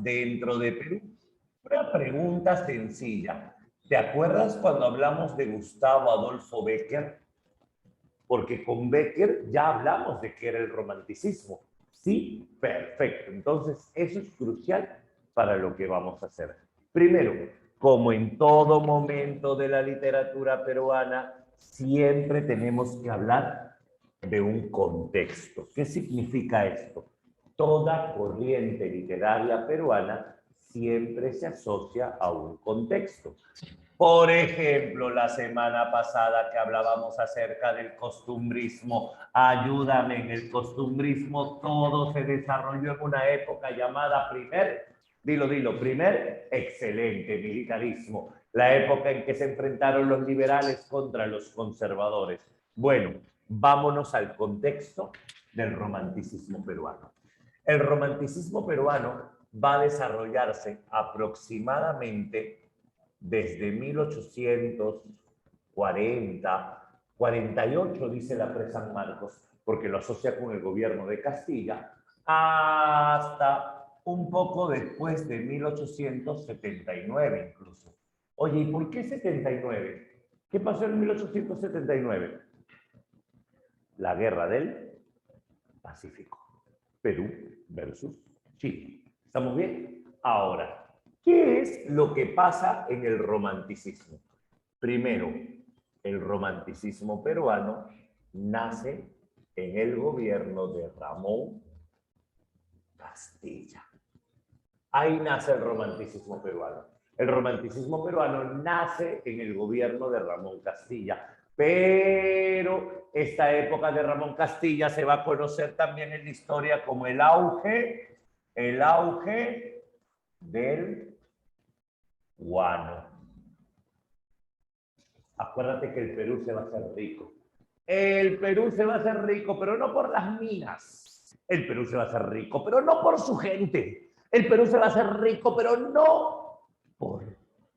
dentro de Perú. Una pregunta sencilla. ¿Te acuerdas cuando hablamos de Gustavo Adolfo Bécquer? Porque con Bécquer ya hablamos de qué era el romanticismo. Sí, perfecto. Entonces, eso es crucial para lo que vamos a hacer. Primero, como en todo momento de la literatura peruana, siempre tenemos que hablar de un contexto. ¿Qué significa esto? Toda corriente literaria peruana siempre se asocia a un contexto. Por ejemplo, la semana pasada que hablábamos acerca del costumbrismo, ayúdame, en el costumbrismo todo se desarrolló en una época llamada primer excelente militarismo, la época en que se enfrentaron los liberales contra los conservadores. Bueno, vámonos al contexto del romanticismo peruano. El romanticismo peruano va a desarrollarse aproximadamente desde 1840, 48, dice la Pre San Marcos, porque lo asocia con el gobierno de Castilla, hasta un poco después de 1879 incluso. Oye, ¿y por qué 79? ¿Qué pasó en 1879? La guerra del Pacífico. Perú versus Chile. ¿Estamos bien? Ahora, ¿qué es lo que pasa en el romanticismo? Primero, el romanticismo peruano nace en el gobierno de Ramón Castilla. Ahí nace el romanticismo peruano. El romanticismo peruano nace en el gobierno de Ramón Castilla, pero esta época de Ramón Castilla se va a conocer también en la historia como el auge del guano. Acuérdate que el Perú se va a hacer rico. El Perú se va a hacer rico, pero no por las minas. El Perú se va a hacer rico, pero no por su gente. El Perú se va a hacer rico, pero no por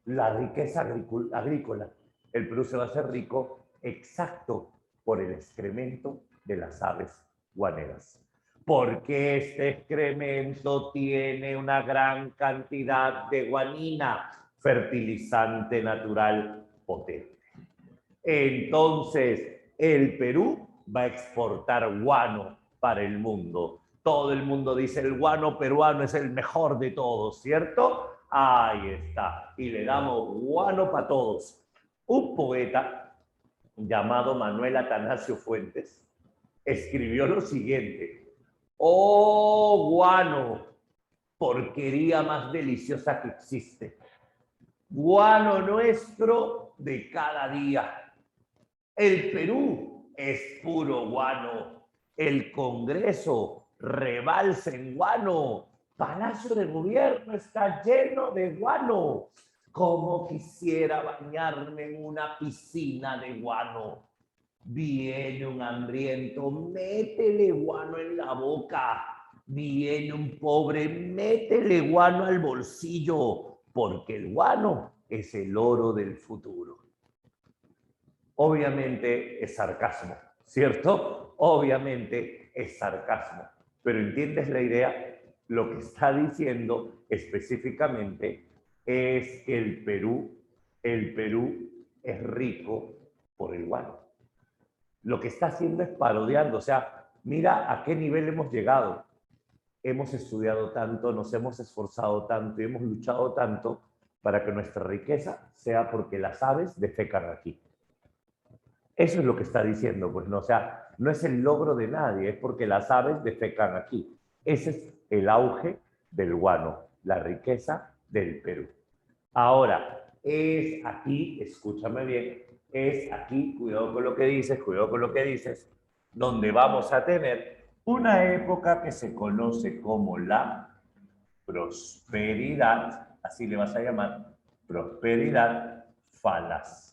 la riqueza agrícola. El Perú se va a hacer rico exacto por el excremento de las aves guaneras. Porque este excremento tiene una gran cantidad de guanina, fertilizante natural potente. Entonces, el Perú va a exportar guano para el mundo. Todo el mundo dice el guano peruano es el mejor de todos, ¿cierto? Ahí está. Y le damos guano para todos. Un poeta llamado Manuel Atanasio Fuentes escribió lo siguiente: oh guano, porquería más deliciosa que existe. Guano nuestro de cada día. El Perú es puro guano. El Congreso rebalsa en guano. Palacio de Gobierno está lleno de guano. Como quisiera bañarme en una piscina de guano. Viene un hambriento, métele guano en la boca. Viene un pobre, métele guano al bolsillo, porque el guano es el oro del futuro. Obviamente es sarcasmo, ¿cierto? Obviamente es sarcasmo. Pero ¿entiendes la idea? Lo que está diciendo específicamente es que el Perú es rico por el guano. Lo que está haciendo es parodiando, o sea, mira a qué nivel hemos llegado. Hemos estudiado tanto, nos hemos esforzado tanto y hemos luchado tanto para que nuestra riqueza sea porque las aves defecan aquí. Eso es lo que está diciendo, pues no, o sea, no es el logro de nadie, es porque las aves defecan aquí. Ese es el auge del guano, la riqueza del Perú. Ahora, es aquí, escúchame bien, es aquí, cuidado con lo que dices, cuidado con lo que dices, donde vamos a tener una época que se conoce como la prosperidad, así le vas a llamar, prosperidad falaz.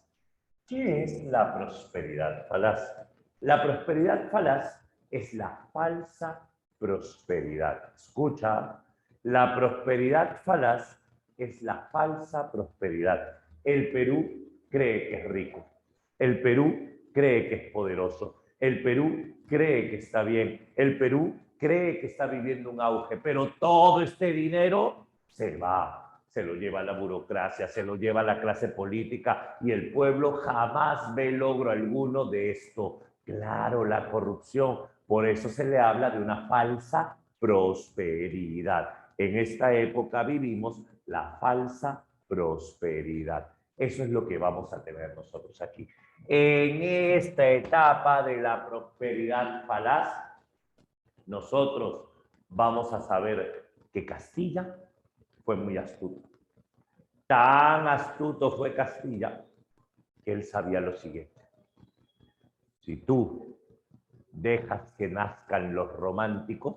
¿Qué es la prosperidad falaz? La prosperidad falaz es la falsa prosperidad. Escucha, la prosperidad falaz es la falsa prosperidad. El Perú cree que es rico. El Perú cree que es poderoso. El Perú cree que está bien. El Perú cree que está viviendo un auge. Pero todo este dinero se va, se lo lleva la burocracia, se lo lleva la clase política y el pueblo jamás ve logro alguno de esto. Claro, la corrupción, por eso se le habla de una falsa prosperidad. En esta época vivimos la falsa prosperidad. Eso es lo que vamos a tener nosotros aquí. En esta etapa de la prosperidad falaz, nosotros vamos a saber que Castilla fue muy astuto. Tan astuto fue Castilla que él sabía lo siguiente. Si tú dejas que nazcan los románticos,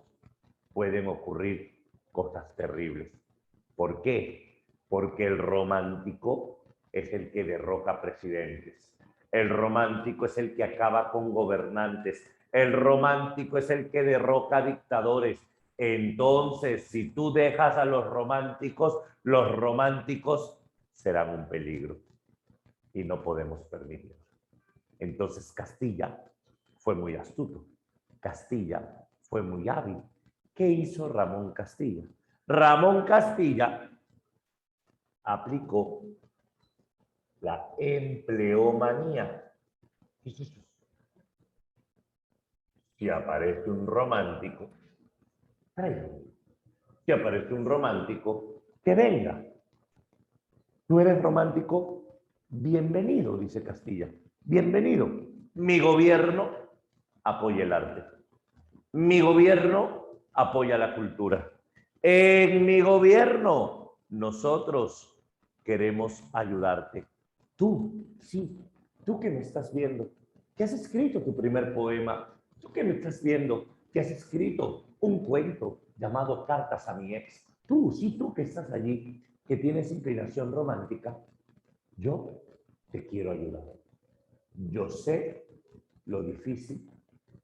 pueden ocurrir cosas terribles. ¿Por qué? Porque el romántico es el que derroca presidentes. El romántico es el que acaba con gobernantes. El romántico es el que derroca dictadores. Entonces, si tú dejas a los románticos serán un peligro y no podemos permitirlo. Entonces, Castilla fue muy astuto. Castilla fue muy hábil. ¿Qué hizo Ramón Castilla? Ramón Castilla aplicó la empleomanía. ¿Qué es eso? Si aparece un romántico, tráigalo. Si aparece un romántico, que venga. ¿Tú eres romántico? Bienvenido, dice Castilla. Bienvenido. Mi gobierno apoya el arte. Mi gobierno apoya la cultura. En mi gobierno, nosotros queremos ayudarte. Tú, sí, tú que me estás viendo, que has escrito tu primer poema, tú que me estás viendo, que has escrito un cuento llamado Cartas a mi ex. Tú, sí, tú que estás allí, que tienes inclinación romántica, yo te quiero ayudar. Yo sé lo difícil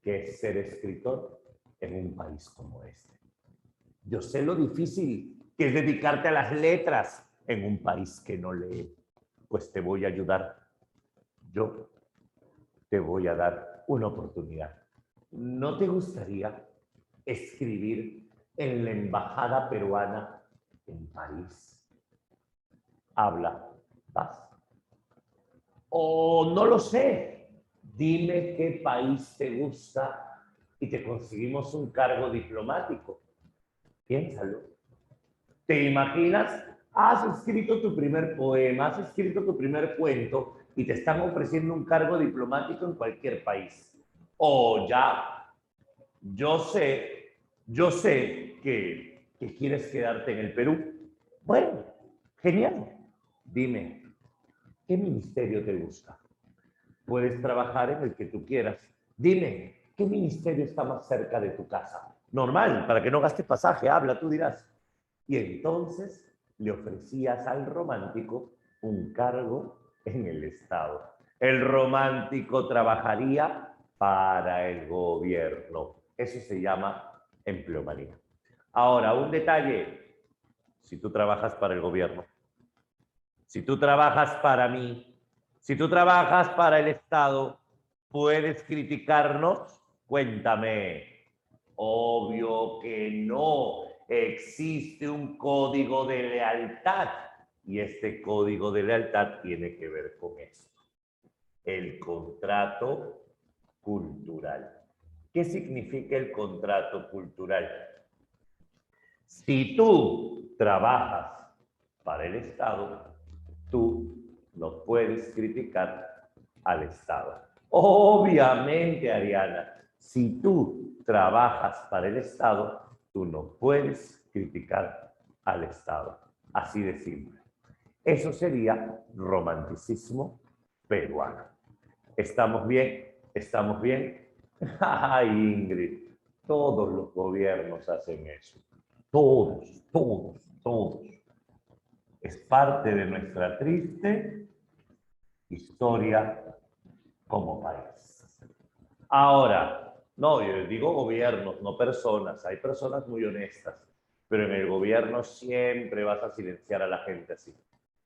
que es ser escritor en un país como este. Yo sé lo difícil que es dedicarte a las letras en un país que no lee. Pues te voy a ayudar. Yo te voy a dar una oportunidad. ¿No te gustaría escribir en la embajada peruana en París? Habla, vas. O no lo sé. Dime qué país te gusta y te conseguimos un cargo diplomático. Piénsalo. ¿Te imaginas? Has escrito tu primer poema, has escrito tu primer cuento y te están ofreciendo un cargo diplomático en cualquier país. O ya, yo sé que quieres quedarte en el Perú. Bueno, genial. Dime, ¿qué ministerio te gusta? Puedes trabajar en el que tú quieras. Dime, ¿qué ministerio está más cerca de tu casa? Normal, para que no gastes pasaje, habla, tú dirás. Y entonces le ofrecías al romántico un cargo en el Estado. El romántico trabajaría para el gobierno. Eso se llama empleomanía. Ahora, un detalle. Si tú trabajas para el gobierno, si tú trabajas para mí, si tú trabajas para el Estado, ¿puedes criticarnos? Cuéntame. Obvio que no. Existe un código de lealtad y este código de lealtad tiene que ver con esto. El contrato cultural. ¿Qué significa el contrato cultural? Si tú trabajas para el Estado, tú no puedes criticar al Estado. Obviamente, Ariana, si tú trabajas para el Estado, tú no puedes criticar al Estado. Así de simple. Eso sería romanticismo peruano. ¿Estamos bien? ¿Estamos bien? Ay, Ingrid, todos los gobiernos hacen eso. Todos, todos, todos. Es parte de nuestra triste historia como país. Ahora, no, yo digo gobiernos, no personas. Hay personas muy honestas, pero en el gobierno siempre vas a silenciar a la gente así.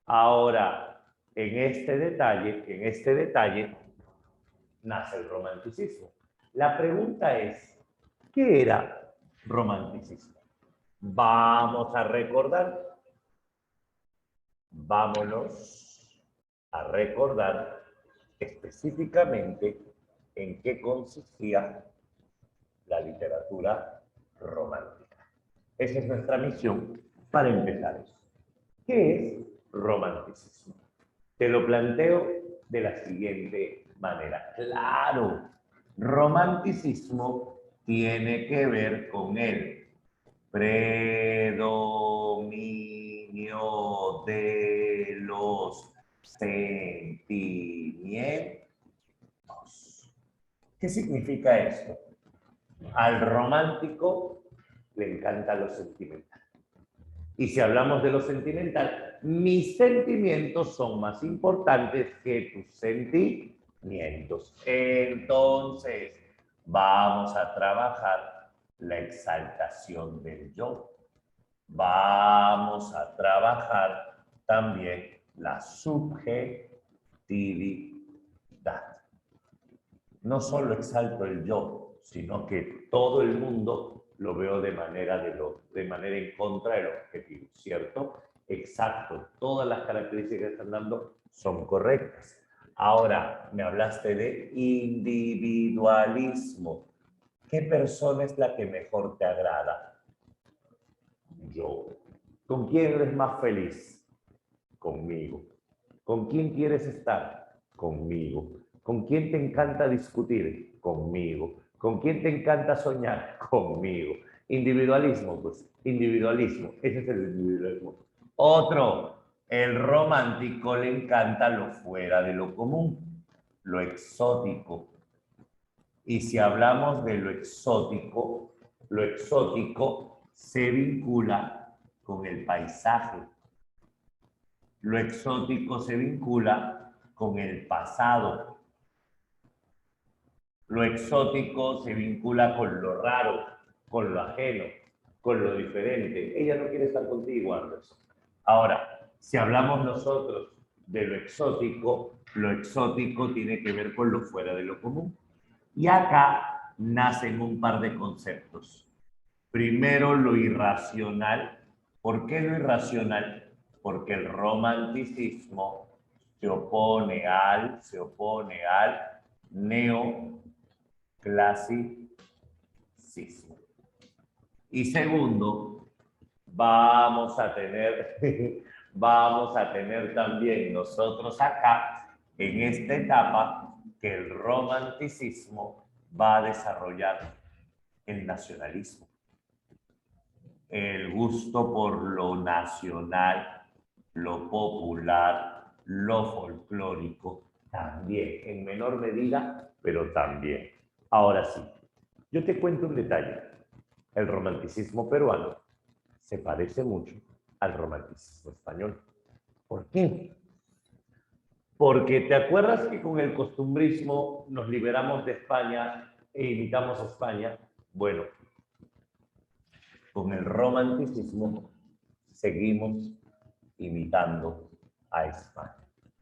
Ahora, en este detalle, nace el romanticismo. La pregunta es, ¿qué era romanticismo? Vamos a recordar vámonos a recordar específicamente en qué consistía la literatura romántica. Esa es nuestra misión para empezar eso. ¿Qué es romanticismo? Te lo planteo de la siguiente manera. Claro, romanticismo tiene que ver con el predominio de los sentimientos. ¿Qué significa esto? Al romántico le encanta lo sentimental. Y si hablamos de lo sentimental, mis sentimientos son más importantes que tus sentimientos. Entonces, vamos a trabajar la exaltación del yo. Vamos a trabajar también la subjetividad. No solo exalto el yo, sino que todo el mundo lo veo de manera en contra del objetivo, ¿cierto? Exacto, todas las características que están dando son correctas. Ahora, me hablaste de individualismo. ¿Qué persona es la que mejor te agrada? Yo. ¿Con quién eres más feliz? Conmigo. ¿Con quién quieres estar? Conmigo. ¿Con quién te encanta discutir? Conmigo. ¿Con quién te encanta soñar? Conmigo. Individualismo, pues, individualismo. Ese es el individualismo. Otro, el romántico le encanta lo fuera de lo común, lo exótico. Y si hablamos de lo exótico se vincula con el paisaje. Lo exótico se vincula con el pasado. Lo exótico se vincula con lo raro, con lo ajeno, con lo diferente. Ella no quiere estar contigo, Andrés. Ahora, si hablamos nosotros de lo exótico tiene que ver con lo fuera de lo común. Y acá nacen un par de conceptos. Primero, lo irracional. ¿Por qué lo irracional? Porque el romanticismo se opone al neoclasicismo. Y segundo, vamos a tener también nosotros acá, en esta etapa, que el romanticismo va a desarrollar el nacionalismo. El gusto por lo nacional, lo popular, lo folclórico, también, en menor medida, pero también. Ahora sí, yo te cuento un detalle. El romanticismo peruano se parece mucho al romanticismo español. ¿Por qué? Porque te acuerdas que con el costumbrismo nos liberamos de España e imitamos a España. Bueno, con el romanticismo seguimos imitando a España.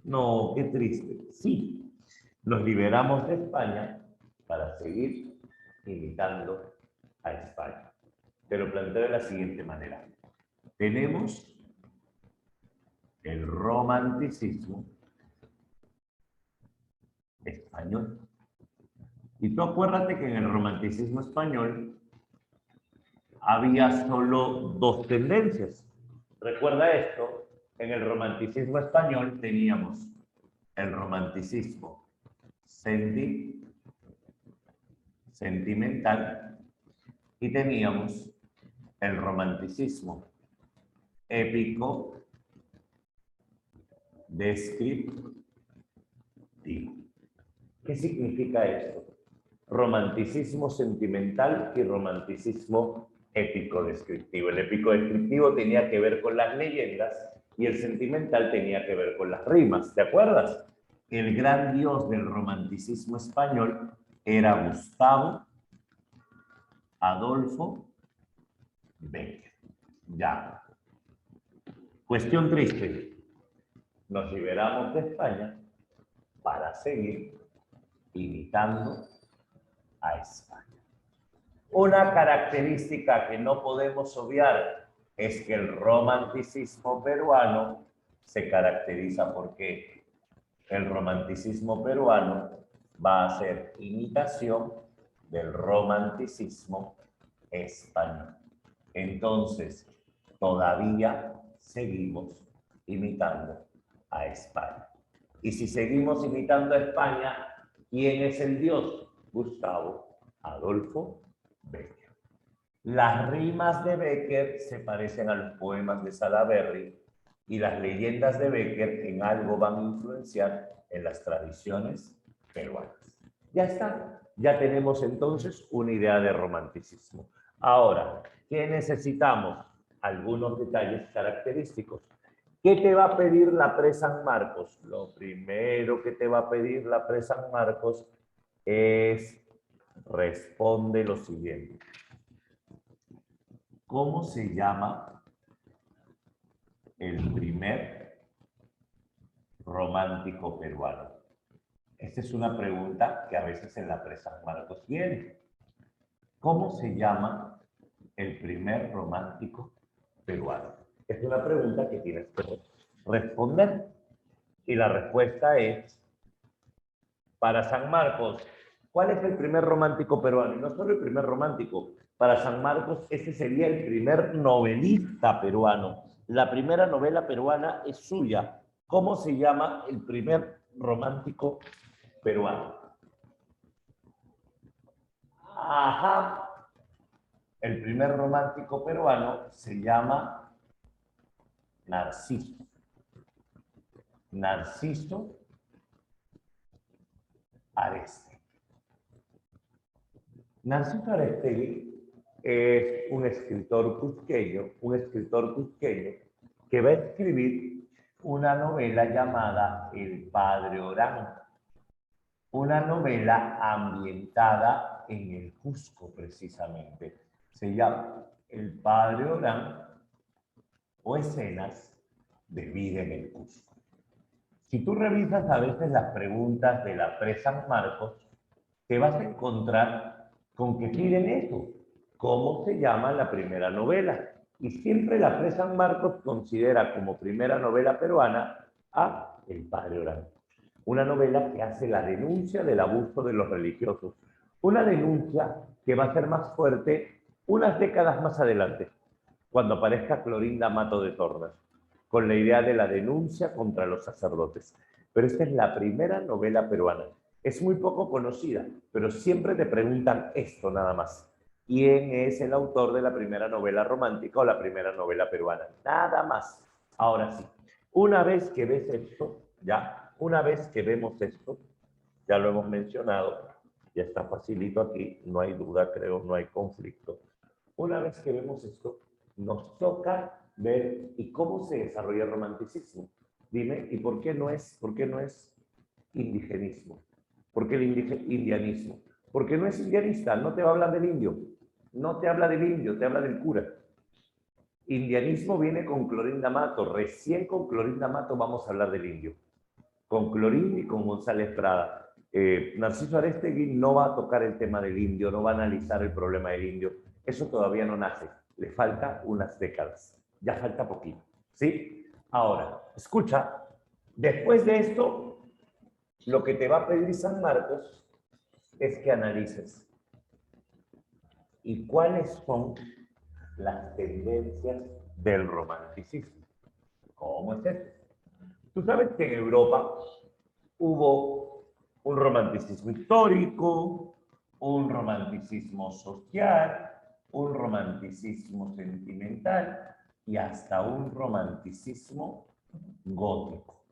No, qué triste. Sí, nos liberamos de España para seguir imitando a España. Te lo planteo de la siguiente manera. Tenemos el romanticismo español. Y tú acuérdate que en el romanticismo español había solo dos tendencias. Recuerda esto, en el romanticismo español teníamos el romanticismo sentimental y teníamos el romanticismo épico descriptivo. ¿Qué significa esto? Romanticismo sentimental y romanticismo épico descriptivo. El épico descriptivo tenía que ver con las leyendas y el sentimental tenía que ver con las rimas, ¿te acuerdas? El gran dios del romanticismo español era Gustavo Adolfo Bécquer. Ya. Cuestión triste. Nos liberamos de España para seguir imitando a España. Una característica que no podemos obviar es que el romanticismo peruano se caracteriza porque el romanticismo peruano va a ser imitación del romanticismo español. Entonces, todavía seguimos imitando a España. Y si seguimos imitando a España, ¿quién es el dios? Gustavo Adolfo Bécquer. Las rimas de Bécquer se parecen a los poemas de Salaberry y las leyendas de Bécquer en algo van a influenciar en las tradiciones peruanas. Ya está, ya tenemos entonces una idea de romanticismo. Ahora, ¿qué necesitamos? Algunos detalles característicos. ¿Qué te va a pedir la Pre-San Marcos? Lo primero que te va a pedir la Pre-San Marcos es responde lo siguiente. ¿Cómo se llama el primer romántico peruano? Esta es una pregunta que a veces en la Pre-San Marcos viene. ¿Cómo se llama el primer romántico peruano? Es una pregunta que tienes que responder. Y la respuesta es, para San Marcos, ¿cuál es el primer romántico peruano? Y no solo el primer romántico, para San Marcos ese sería el primer novelista peruano. La primera novela peruana es suya. ¿Cómo se llama el primer romántico peruano? Ajá. El primer romántico peruano se llama Narciso. Narciso Arestegui. Narciso Arestegui es un escritor cusqueño que va a escribir una novela llamada El Padre Orán, una novela ambientada en el Cusco precisamente. Se llama El Padre Orán o Escenas de Vida en el Cusco. Si tú revisas a veces las preguntas de la Pre-San Marcos, te vas a encontrar con que piden eso. ¿Cómo se llama la primera novela? Y siempre la Pre-San Marcos considera como primera novela peruana a El Padre Orán. Una novela que hace la denuncia del abuso de los religiosos. Una denuncia que va a ser más fuerte unas décadas más adelante, cuando aparezca Clorinda Mato de Tornas, con la idea de la denuncia contra los sacerdotes. Pero esta es la primera novela peruana. Es muy poco conocida, pero siempre te preguntan esto nada más. ¿Quién es el autor de la primera novela romántica o la primera novela peruana? Nada más. Ahora sí, una vez que ves esto, una vez que vemos esto, ya lo hemos mencionado, ya está facilito aquí, no hay duda, creo, no hay conflicto. Una vez que vemos esto, nos toca ver y cómo se desarrolla el romanticismo. Dime, ¿y por qué no es indigenismo? ¿Por qué el indianismo? Porque no es indianista, no te va a hablar del indio, no te habla del indio, te habla del cura. Indianismo viene con Clorinda Mato, recién con Clorinda Mato vamos a hablar del indio, con Clorín y con González Prada. Narciso Arestegui no va a tocar el tema del indio, no va a analizar el problema del indio, eso todavía no nace, le falta unas décadas, ya falta poquito, ¿sí? Ahora, escucha, después de esto, lo que te va a pedir San Marcos es que analices y cuáles son las tendencias del romanticismo. ¿Cómo es esto? Tú sabes que en Europa hubo un romanticismo histórico, un romanticismo social, un romanticismo sentimental y hasta un romanticismo gótico.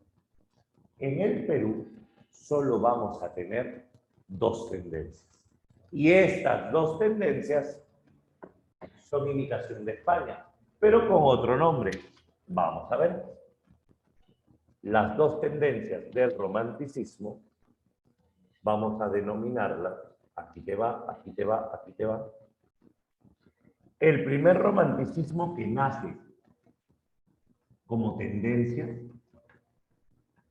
En el Perú solo vamos a tener dos tendencias. Y estas dos tendencias son imitación de España, pero con otro nombre. Vamos a ver. Las dos tendencias del romanticismo, vamos a denominarlas, aquí te va, aquí te va, aquí te va. El primer romanticismo que nace como tendencia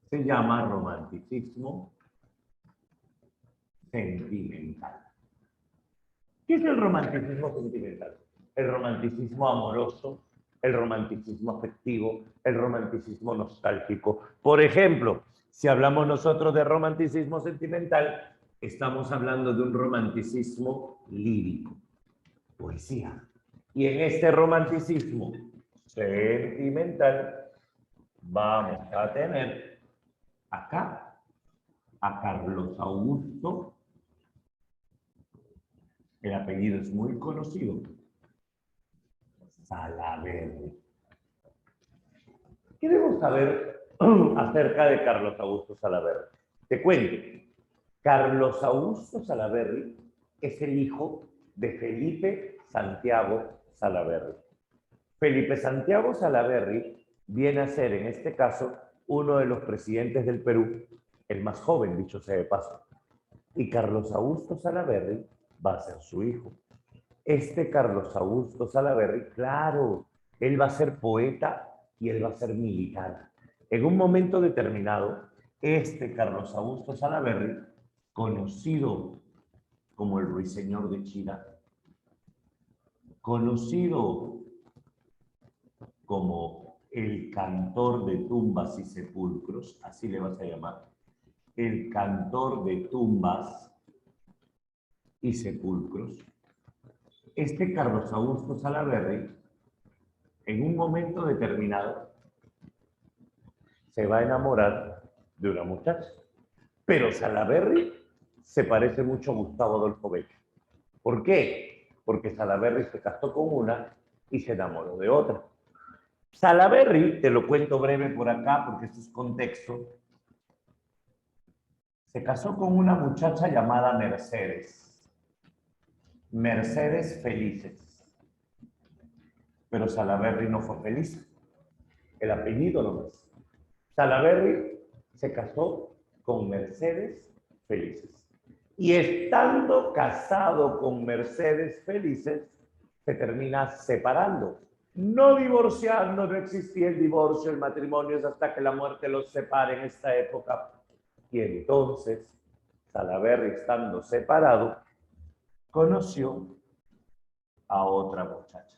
se llama romanticismo sentimental. ¿Qué es el romanticismo sentimental? El romanticismo amoroso el romanticismo afectivo, el romanticismo nostálgico. Por ejemplo, si hablamos nosotros de romanticismo sentimental, estamos hablando de un romanticismo lírico, poesía. Y en este romanticismo sentimental vamos a tener acá a Carlos Augusto. El apellido es muy conocido. Salaberry. ¿Qué debemos saber acerca de Carlos Augusto Salaberry? Te cuento. Carlos Augusto Salaberry es el hijo de Felipe Santiago Salaberry. Felipe Santiago Salaberry viene a ser, en este caso, uno de los presidentes del Perú, el más joven, dicho sea de paso. Y Carlos Augusto Salaberry va a ser su hijo. Este Carlos Augusto Salaberry, claro, él va a ser poeta y él va a ser militar. En un momento determinado, este Carlos Augusto Salaberry, conocido como el Ruiseñor de China, conocido como el cantor de tumbas y sepulcros, así le vas a llamar, el cantor de tumbas y sepulcros, este Carlos Augusto Salaberry, en un momento determinado, se va a enamorar de una muchacha. Pero Salaberry se parece mucho a Gustavo Adolfo Bécquer. ¿Por qué? Porque Salaberry se casó con una y se enamoró de otra. Salaberry, te lo cuento breve por acá porque esto es contexto, se casó con una muchacha llamada Mercedes. Mercedes Felices. Pero Salaberry no fue feliz. El apellido no es. Salaberry se casó con Mercedes Felices. Y estando casado con Mercedes Felices, se termina separando. No divorciando, no existía el divorcio, el matrimonio es hasta que la muerte los separe en esta época. Y entonces, Salaberry, estando separado, conoció a otra muchacha.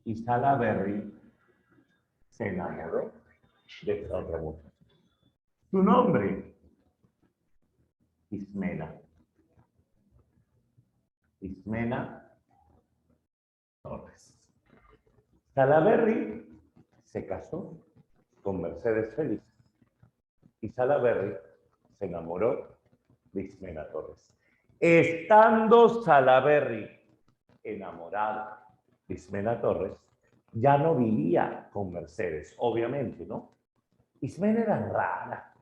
Y Salaberry se enamoró de esta otra muchacha. Su nombre, Ismena. Ismena Torres. Salaberry se casó con Mercedes Feliz y Salaberry se enamoró de Ismena Torres. Estando Salaberry enamorado de Ismena Torres, ya no vivía con Mercedes, obviamente, ¿no? Ismena era rara,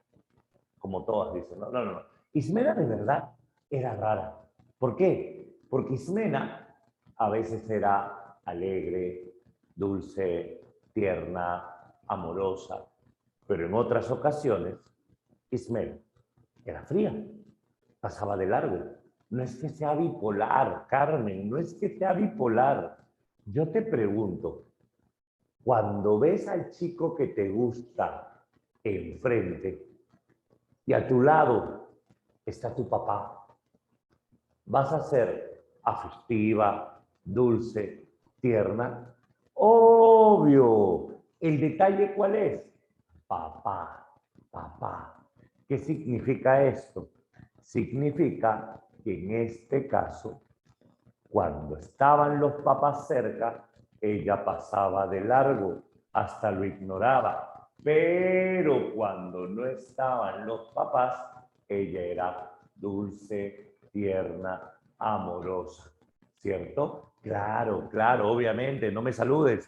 como todas dicen, no. Ismena de verdad era rara. ¿Por qué? Porque Ismena a veces era alegre, dulce, tierna, amorosa, pero en otras ocasiones Ismena era fría, pasaba de largo. No es que sea bipolar, Carmen, no es que sea bipolar. Yo te pregunto, cuando ves al chico que te gusta enfrente y a tu lado está tu papá, vas a ser afectiva, dulce, tierna. Obvio. ¿El detalle cuál es? Papá, papá. ¿Qué significa esto? Significa que en este caso, cuando estaban los papás cerca, ella pasaba de largo, hasta lo ignoraba. Pero cuando no estaban los papás, ella era dulce, tierna, amorosa. ¿Cierto? Claro, claro, obviamente. No me saludes,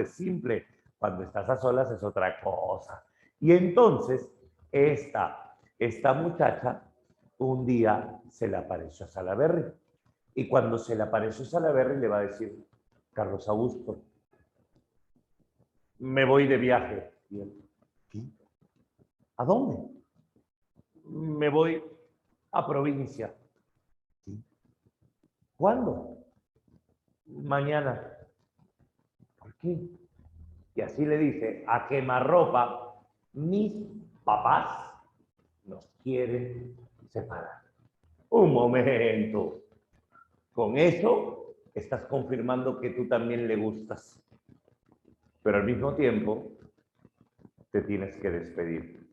simple. Cuando estás a solas es otra cosa. Y entonces, esta muchacha un día se le apareció a Salaberry. Y cuando se le apareció a Salaberry le va a decir, Carlos Augusto, me voy de viaje. Y él, ¿qué? ¿A dónde? Me voy a provincia. ¿Sí? ¿Cuándo? Mañana. ¿Por qué? Y así le dice, a quemarropa, mis papás nos quieren separar. Un momento. Con eso estás confirmando que tú también le gustas, pero al mismo tiempo te tienes que despedir.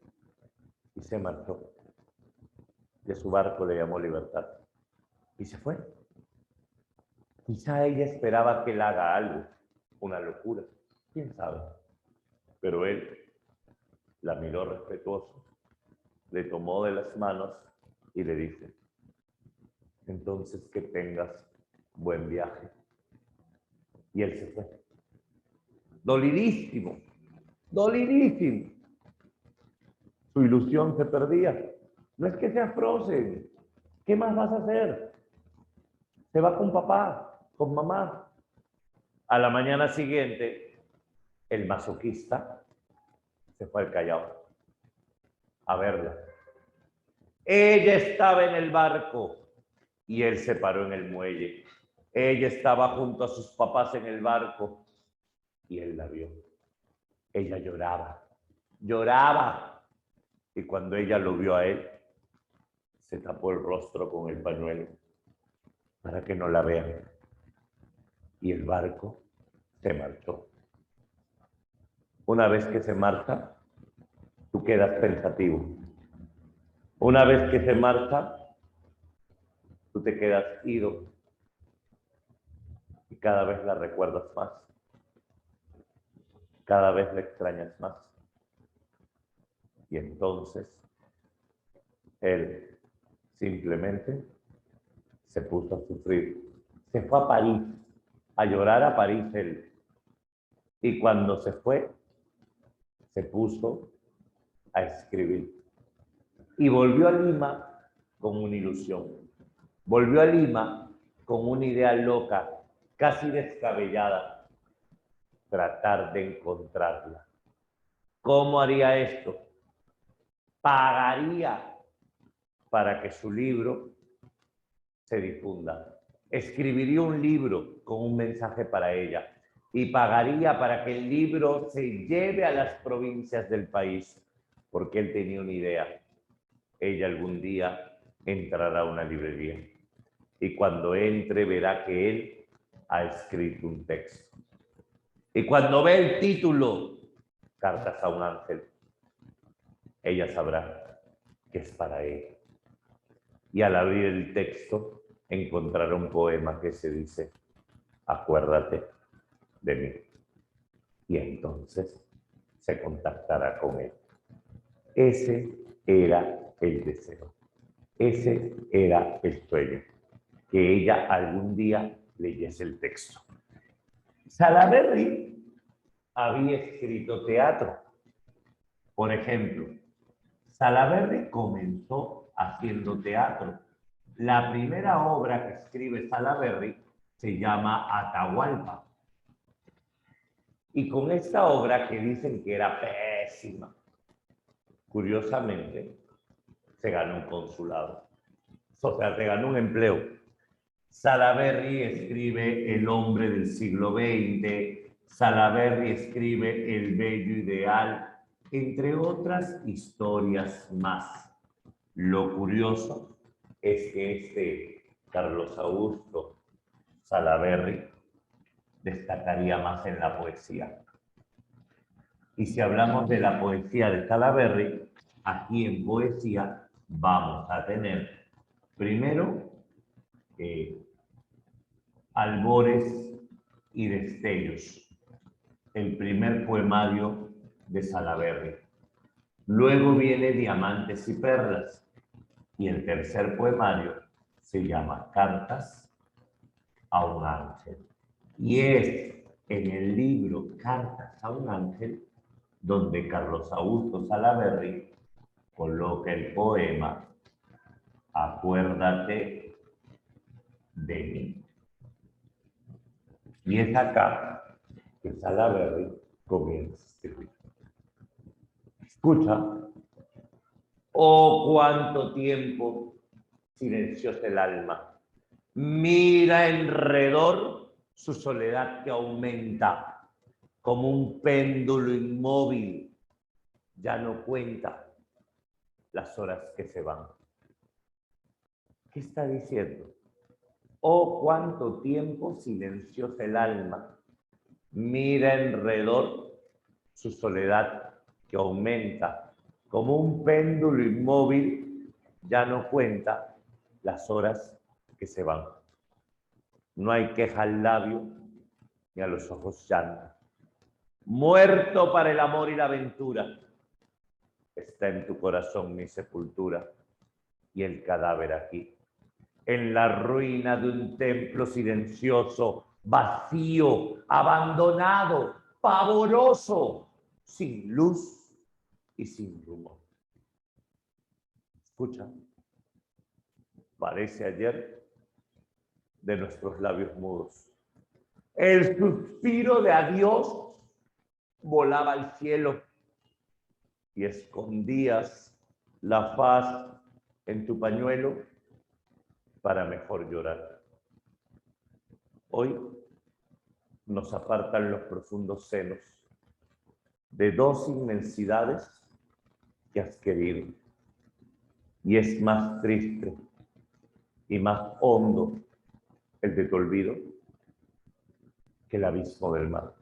Y se marchó. Y a su barco le llamó Libertad. Y se fue. Quizá ella esperaba que él haga algo, una locura, quién sabe. Pero él la miró respetuoso, le tomó de las manos y le dice, entonces que tengas buen viaje. Y él se fue. Dolidísimo, dolidísimo. Su ilusión se perdía. No es que sea Frozen. ¿Qué más vas a hacer? Se va con papá, con mamá. A la mañana siguiente, el masoquista se fue al Callao a verla. Ella estaba en el barco y él se paró en el muelle. Ella estaba junto a sus papás en el barco y él la vio. Ella lloraba, lloraba. Y cuando ella lo vio a él, se tapó el rostro con el pañuelo para que no la vean. Y el barco se marchó. Una vez que se marcha, tú quedas pensativo. Una vez que se marcha, tú te quedas ido y cada vez la recuerdas más. Cada vez la extrañas más. Y entonces, él simplemente se puso a sufrir. Se fue a París, a llorar a París él. Y cuando se fue, se puso a escribir. Y volvió a Lima con una ilusión. Volvió a Lima con una idea loca, casi descabellada. Tratar de encontrarla. ¿Cómo haría esto? Pagaría para que su libro se difunda. Escribiría un libro con un mensaje para ella y pagaría para que el libro se lleve a las provincias del país, porque él tenía una idea. Ella algún día entrará a una librería y cuando entre verá que él ha escrito un texto. Y cuando ve el título, Cartas a un ángel, ella sabrá que es para él. Y al abrir el texto, encontrará un poema que se dice, acuérdate de mí. Y entonces se contactará con él. Ese era el deseo. Ese era el sueño. Que ella algún día leyese el texto. Salaberry había escrito teatro. Por ejemplo, Salaberry comenzó haciendo teatro. La primera obra que escribe Salaberry se llama Atahualpa. Y con esta obra que dicen que era pésima, curiosamente, se ganó un consulado. O sea, se ganó un empleo. Salaberry escribe El hombre del siglo XX, Salaberry escribe El bello ideal, entre otras historias más. Lo curioso es que este Carlos Augusto Salaberry destacaría más en la poesía. Y si hablamos de la poesía de Salaberry, aquí en poesía vamos a tener primero Albores y destellos, el primer poemario de Salaberry. Luego viene Diamantes y perlas y el tercer poemario se llama Cartas a un ángel. Y es en el libro Cartas a un ángel donde Carlos Augusto Salaberry coloca el poema Acuérdate de mí. Y es acá que Salaberry comienza a escribir. Escucha, oh cuánto tiempo silenciosa el alma. Mira alrededor su soledad que aumenta como un péndulo inmóvil. Ya no cuenta las horas que se van. ¿Qué está diciendo? Oh, cuánto tiempo silenciosa el alma. Mira alrededor su soledad que aumenta como un péndulo inmóvil, ya no cuenta las horas que se van. No hay queja al labio ni a los ojos llanto. Muerto para el amor y la aventura, está en tu corazón mi sepultura y el cadáver aquí, en la ruina de un templo silencioso, vacío, abandonado, pavoroso, sin luz y sin rumor. Escucha, parece ayer de nuestros labios mudos. El suspiro de adiós volaba al cielo y escondías la faz en tu pañuelo para mejor llorar. Hoy nos apartan los profundos senos de dos inmensidades que has querido. Y es más triste y más hondo el de tu olvido que el abismo del mar.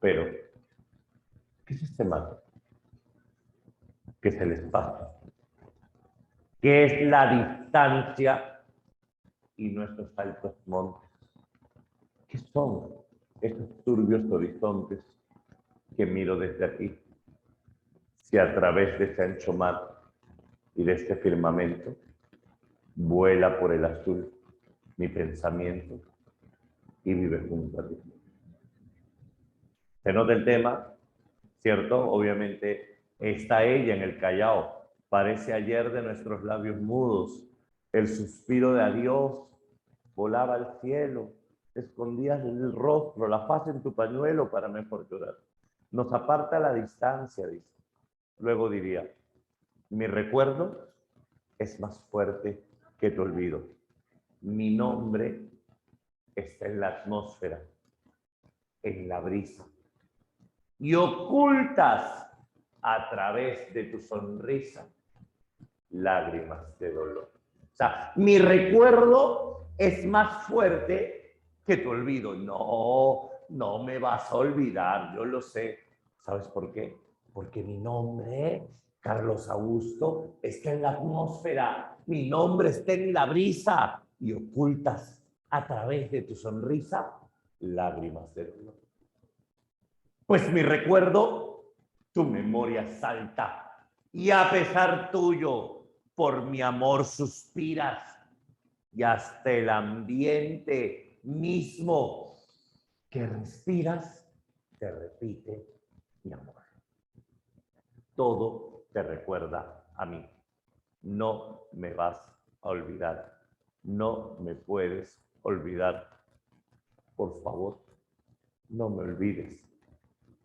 Pero, ¿qué es este mar? ¿Qué es el espacio? ¿Qué es la distancia y nuestros altos montes? ¿Qué son esos turbios horizontes que miro desde aquí? Si a través de ese ancho mar y de este firmamento vuela por el azul mi pensamiento y vive junto a ti. Se nota el tema, ¿cierto? Obviamente está ella en el Callao. Parece ayer de nuestros labios mudos. El suspiro de adiós volaba al cielo. Escondías el rostro, la faz en tu pañuelo para mejor llorar. Nos aparta la distancia, dice. Luego diría, mi recuerdo es más fuerte que tu olvido. Mi nombre está en la atmósfera, en la brisa. Y ocultas a través de tu sonrisa lágrimas de dolor. O sea, mi recuerdo es más fuerte que tu olvido. No, no me vas a olvidar, yo lo sé. ¿Sabes por qué? Porque mi nombre, Carlos Augusto, está en la atmósfera. Mi nombre está en la brisa. Y ocultas a través de tu sonrisa lágrimas de dolor. Pues mi recuerdo, tu memoria salta. Y a pesar tuyo, por mi amor suspiras. Y hasta el ambiente mismo que respiras te repite mi amor. Todo te recuerda a mí. No me vas a olvidar. No me puedes olvidar. Por favor, no me olvides.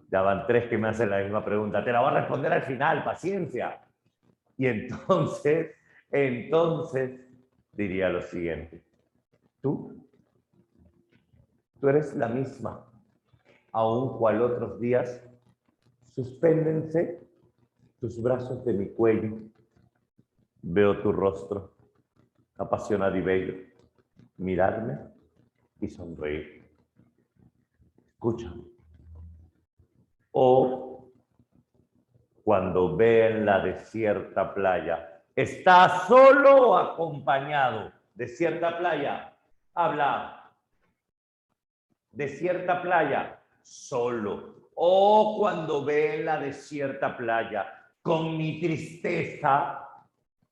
Ya van 3 que me hacen la misma pregunta. Te la voy a responder al final, paciencia. Y entonces diría lo siguiente. Tú eres la misma, aun cual otros días, suspéndense tus brazos de mi cuello. Veo tu rostro, apasionado y bello, mirarme y sonreír. Escúchame. O cuando ve en la desierta playa, ¿está solo o acompañado? Desierta playa, habla. Desierta playa, solo. O cuando ve en la desierta playa, con mi tristeza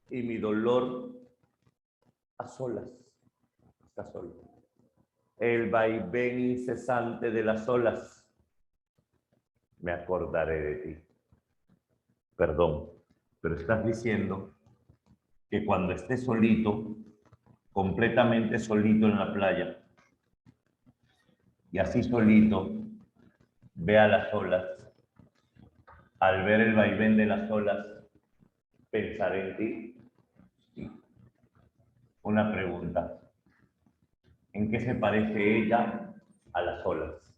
y mi dolor, a solas, está solo. El vaivén incesante de las olas, me acordaré de ti. Perdón, pero estás diciendo que cuando estés solito, completamente solito en la playa, y así solito, vea las olas, al ver el vaivén de las olas, pensaré en ti. Sí. Una pregunta. ¿En qué se parece ella a las olas?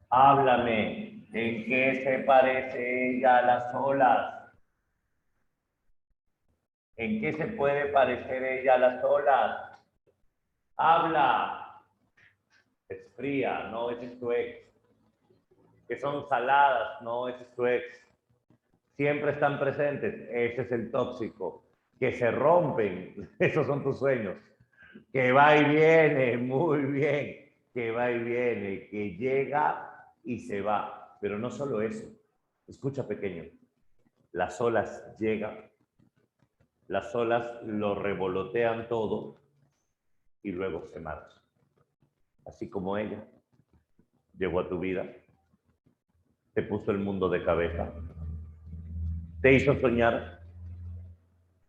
Háblame. ¿En qué se parece ella a las olas? ¿En qué se puede parecer ella a las olas? Habla. Es fría, no, ese es tu ex. Que son saladas, no, ese es tu ex. Siempre están presentes, ese es el tóxico. Que se rompen, esos son tus sueños. Que va y viene, muy bien. Que va y viene, que llega y se va. Pero no solo eso. Escucha, pequeño. Las olas llegan, las olas lo revolotean todo y luego se marcha. Así como ella llegó a tu vida, te puso el mundo de cabeza, te hizo soñar,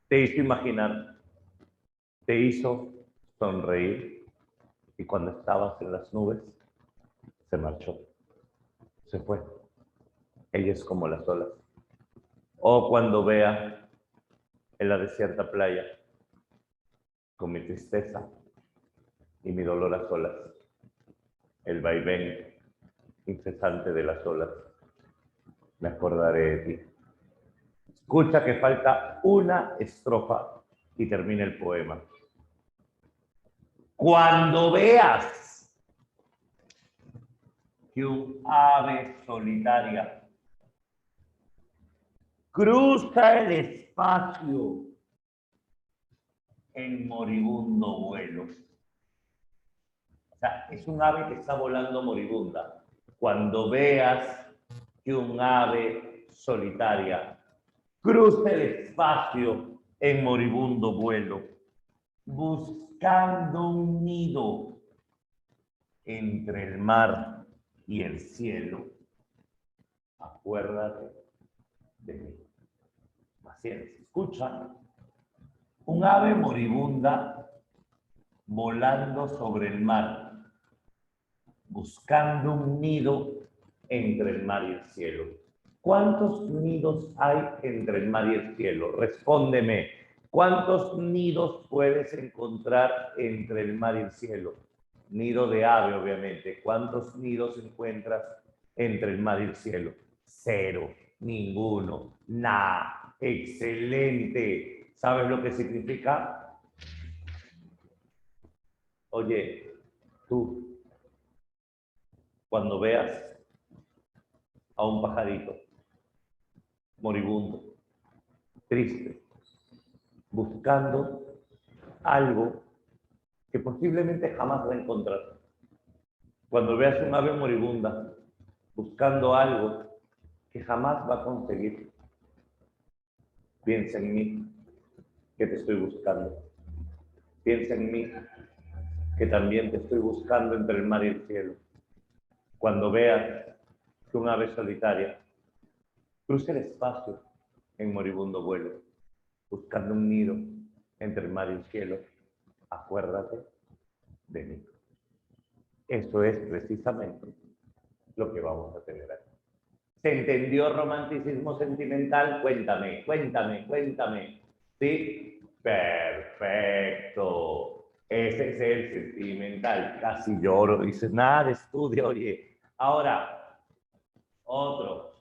te hizo imaginar, te hizo sonreír y cuando estabas en las nubes, se marchó, se fue. Ella es como las olas. O cuando vea en la desierta playa, con mi tristeza y mi dolor a solas, el vaivén incesante de las olas, me acordaré de ti. Escucha que falta una estrofa y termina el poema. Cuando veas que un ave solitaria cruza el espacio en moribundo vuelo. O sea, es un ave que está volando moribunda. Cuando veas que un ave solitaria cruza el espacio en moribundo vuelo, buscando un nido entre el mar y el cielo, acuérdate de mí. Así es, escucha, un ave moribunda volando sobre el mar, buscando un nido entre el mar y el cielo. ¿Cuántos nidos hay entre el mar y el cielo? Respóndeme. ¿Cuántos nidos puedes encontrar entre el mar y el cielo? Nido de ave, obviamente. ¿Cuántos nidos encuentras entre el mar y el cielo? Cero, ninguno, nada. Excelente. ¿Sabes lo que significa? Oye, tú, cuando veas a un pajarito moribundo, triste, buscando algo que posiblemente jamás va a encontrar. Cuando veas un ave moribunda buscando algo que jamás va a conseguir, piensa en mí, que te estoy buscando. Piensa en mí, que también te estoy buscando entre el mar y el cielo. Cuando veas que un ave solitaria cruza el espacio en moribundo vuelo, buscando un nido entre el mar y el cielo, acuérdate de mí. Eso es precisamente lo que vamos a tener aquí. ¿Se entendió romanticismo sentimental? Cuéntame, cuéntame, cuéntame. ¿Sí? Perfecto. Ese es el sentimental. Casi lloro. Dices, nada de estudio, oye. Ahora, otro.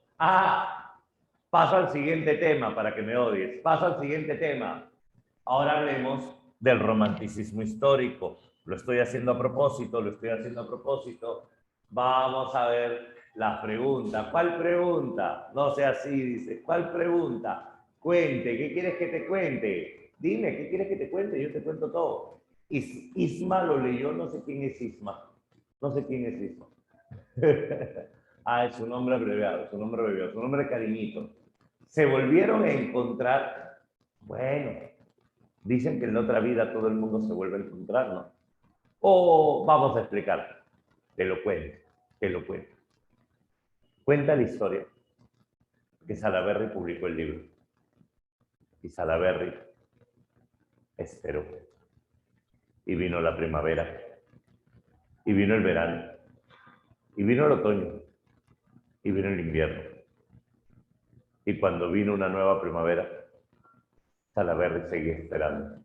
Paso al siguiente tema para que me odies. Paso al siguiente tema. Ahora hablemos del romanticismo histórico. Lo estoy haciendo a propósito, lo estoy haciendo a propósito. Vamos a ver la pregunta. ¿Cuál pregunta? No sea así, dice. ¿Cuál pregunta? Cuente, ¿qué quieres que te cuente? Dime, ¿qué quieres que te cuente? Yo te cuento todo. Isma lo leyó, no sé quién es Isma. No sé quién es Isma. Es su nombre abreviado, su nombre abreviado, su nombre cariñito. Se volvieron a encontrar, bueno, dicen que en la otra vida todo el mundo se vuelve a encontrar, ¿no? O vamos a explicar, te lo cuento, te lo cuento. Cuenta la historia que Salaberry publicó el libro. Y Salaberry esperó. Y vino la primavera. Y vino el verano. Y vino el otoño. Y vino el invierno. Y cuando vino una nueva primavera, Salaberry seguía esperando.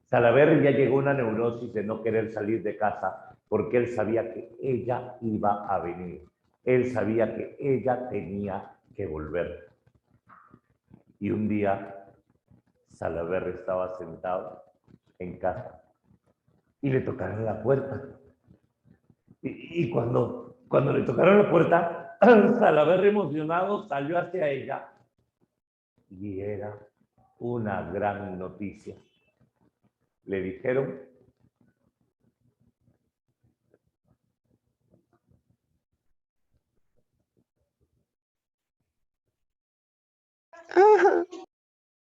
Salaberry ya llegó a una neurosis de no querer salir de casa porque él sabía que ella iba a venir. Él sabía que ella tenía que volver. Y un día Salaberry estaba sentado en casa y le tocaron la puerta. Y cuando le tocaron la puerta, Salaberry emocionado salió hacia ella y era una gran noticia. Le dijeron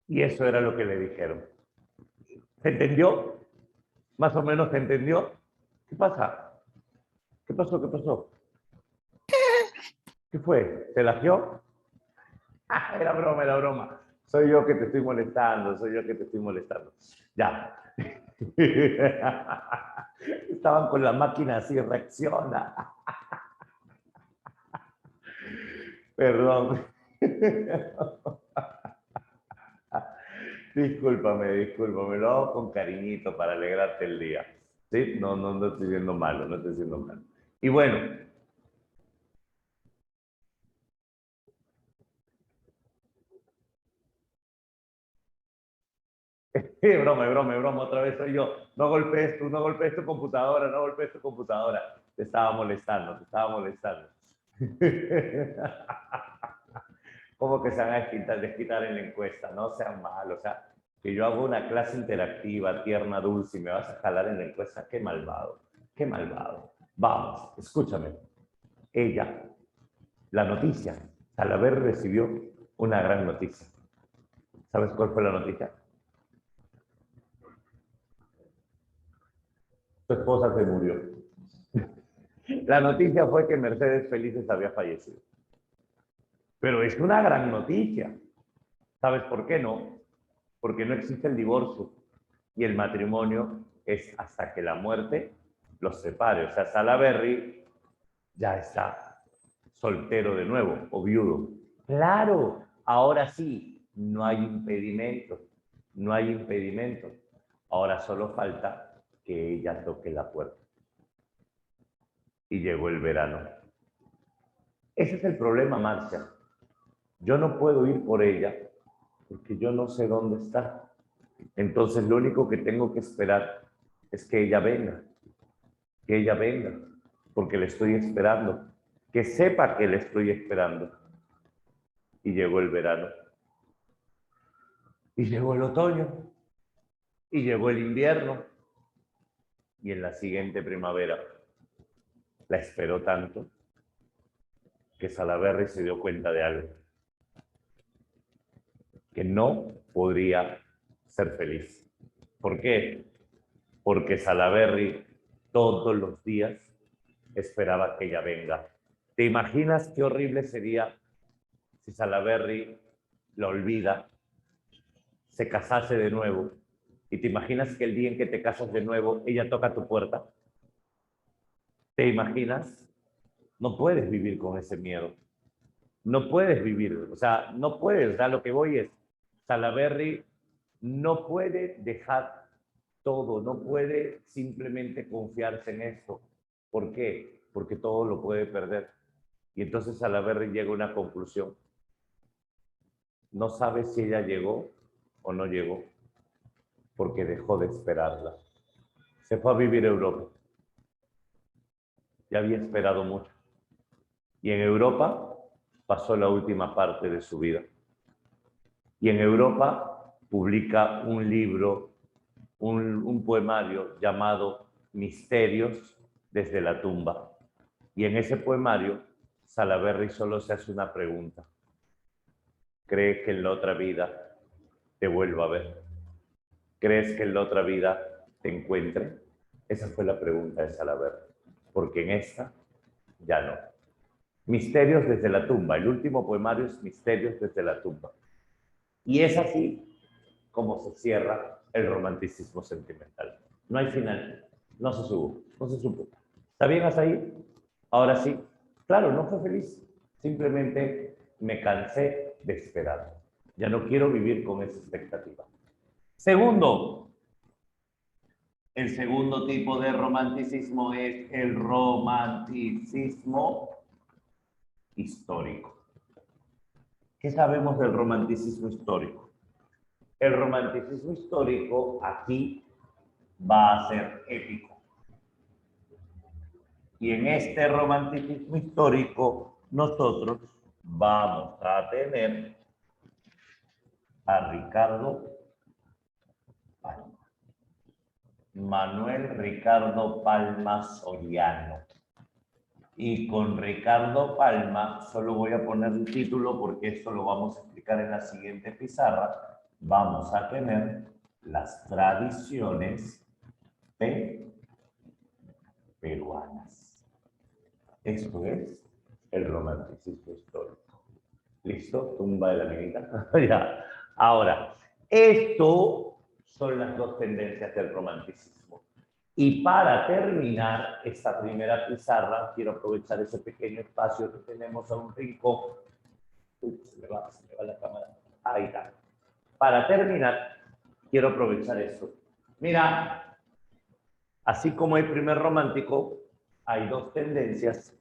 y eso era lo que le dijeron. ¿Se entendió? ¿Más o menos se entendió? ¿Qué pasa? ¿Qué pasó? ¿Qué pasó? ¿Qué fue? ¿Se lagió? Ah, era broma, era broma. Soy yo que te estoy molestando, soy yo que te estoy molestando. Ya. Estaban con la máquina así, reacciona. Perdón. Discúlpame, lo hago con cariñito para alegrarte el día. ¿Sí? No estoy siendo malo, no estoy siendo malo. Y bueno, es broma, otra vez soy yo. No golpees tu computadora, no golpees tu computadora. Te estaba molestando, te estaba molestando. ¿Cómo que se van a desquitar en la encuesta? No sean malos, o sea, que yo hago una clase interactiva, tierna, dulce, y me vas a jalar en la encuesta. Qué malvado, qué malvado. Vamos, escúchame. Ella, la noticia, al haber recibió una gran noticia. ¿Sabes cuál fue la noticia? Su esposa se murió. La noticia fue que Mercedes Felices había fallecido. Pero es una gran noticia. ¿Sabes por qué no? Porque no existe el divorcio y el matrimonio es hasta que la muerte los separe. O sea, Salaberry ya está soltero de nuevo o viudo. Claro, ahora sí, no hay impedimento, no hay impedimento. Ahora solo falta que ella toque la puerta. Y llegó el verano. Ese es el problema, Marcia. Yo no puedo ir por ella porque yo no sé dónde está. Entonces lo único que tengo que esperar es que ella venga, porque le estoy esperando, que sepa que le estoy esperando. Y llegó el verano, y llegó el otoño, y llegó el invierno, y en la siguiente primavera la esperó tanto que Salaberry se dio cuenta de algo, que no podría ser feliz. ¿Por qué? Porque Salaberry todos los días esperaba que ella venga. ¿Te imaginas qué horrible sería si Salaberry la olvida, se casase de nuevo, y te imaginas que el día en que te casas de nuevo, ella toca tu puerta? ¿Te imaginas? No puedes vivir con ese miedo. No puedes vivir, o sea, no puedes. O sea, lo que voy es, Salaberry no puede dejar todo, no puede simplemente confiarse en esto. ¿Por qué? Porque todo lo puede perder. Y entonces Salaberry llega a una conclusión. No sabe si ella llegó o no llegó, porque dejó de esperarla. Se fue a vivir a Europa. Ya había esperado mucho. Y en Europa pasó la última parte de su vida. Y en Europa publica un libro, un poemario llamado Misterios desde la tumba. Y en ese poemario, Salaberry solo se hace una pregunta. ¿Crees que en la otra vida te vuelva a ver? ¿Crees que en la otra vida te encuentre? Esa fue la pregunta de Salaberry. Porque en esta ya no. Misterios desde la tumba. El último poemario es Misterios desde la tumba. Y es así como se cierra el romanticismo sentimental. No hay final. No se supo. No se supo. ¿Está bien hasta ahí? Ahora sí. Claro, no fue feliz. Simplemente me cansé de esperar. Ya no quiero vivir con esa expectativa. Segundo, el segundo tipo de romanticismo es el romanticismo histórico. ¿Qué sabemos del romanticismo histórico? El romanticismo histórico aquí va a ser épico. Y en este romanticismo histórico, nosotros vamos a tener a Ricardo Palma. Manuel Ricardo Palma Soriano. Y con Ricardo Palma, solo voy a poner el título porque esto lo vamos a explicar en la siguiente pizarra. Vamos a tener las tradiciones peruanas. Esto es el romanticismo histórico. ¿Listo? Tumba de la minita. Ya. Ahora, esto son las dos tendencias del romanticismo. Y para terminar esta primera pizarra, quiero aprovechar ese pequeño espacio que tenemos a un rincón. Uy, se me va la cámara. Ahí está. Para terminar, quiero aprovechar esto. Mira, así como el primer romántico, hay dos tendencias.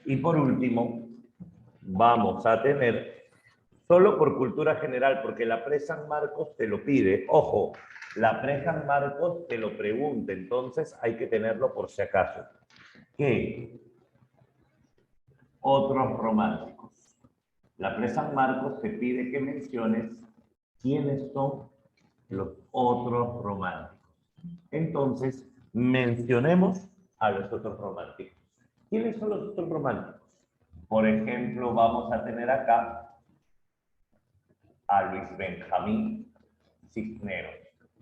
Y por último, vamos a tener, solo por cultura general, porque la Pre San Marcos te lo pide, ojo, la Pre San Marcos te lo pregunta, entonces hay que tenerlo por si acaso. ¿Qué? Otros románticos. La Pre San Marcos te pide que menciones quiénes son los otros románticos. Entonces, mencionemos a los otros románticos. ¿Quiénes son los otros románticos? Por ejemplo, vamos a tener acá a Luis Benjamín Cisneros.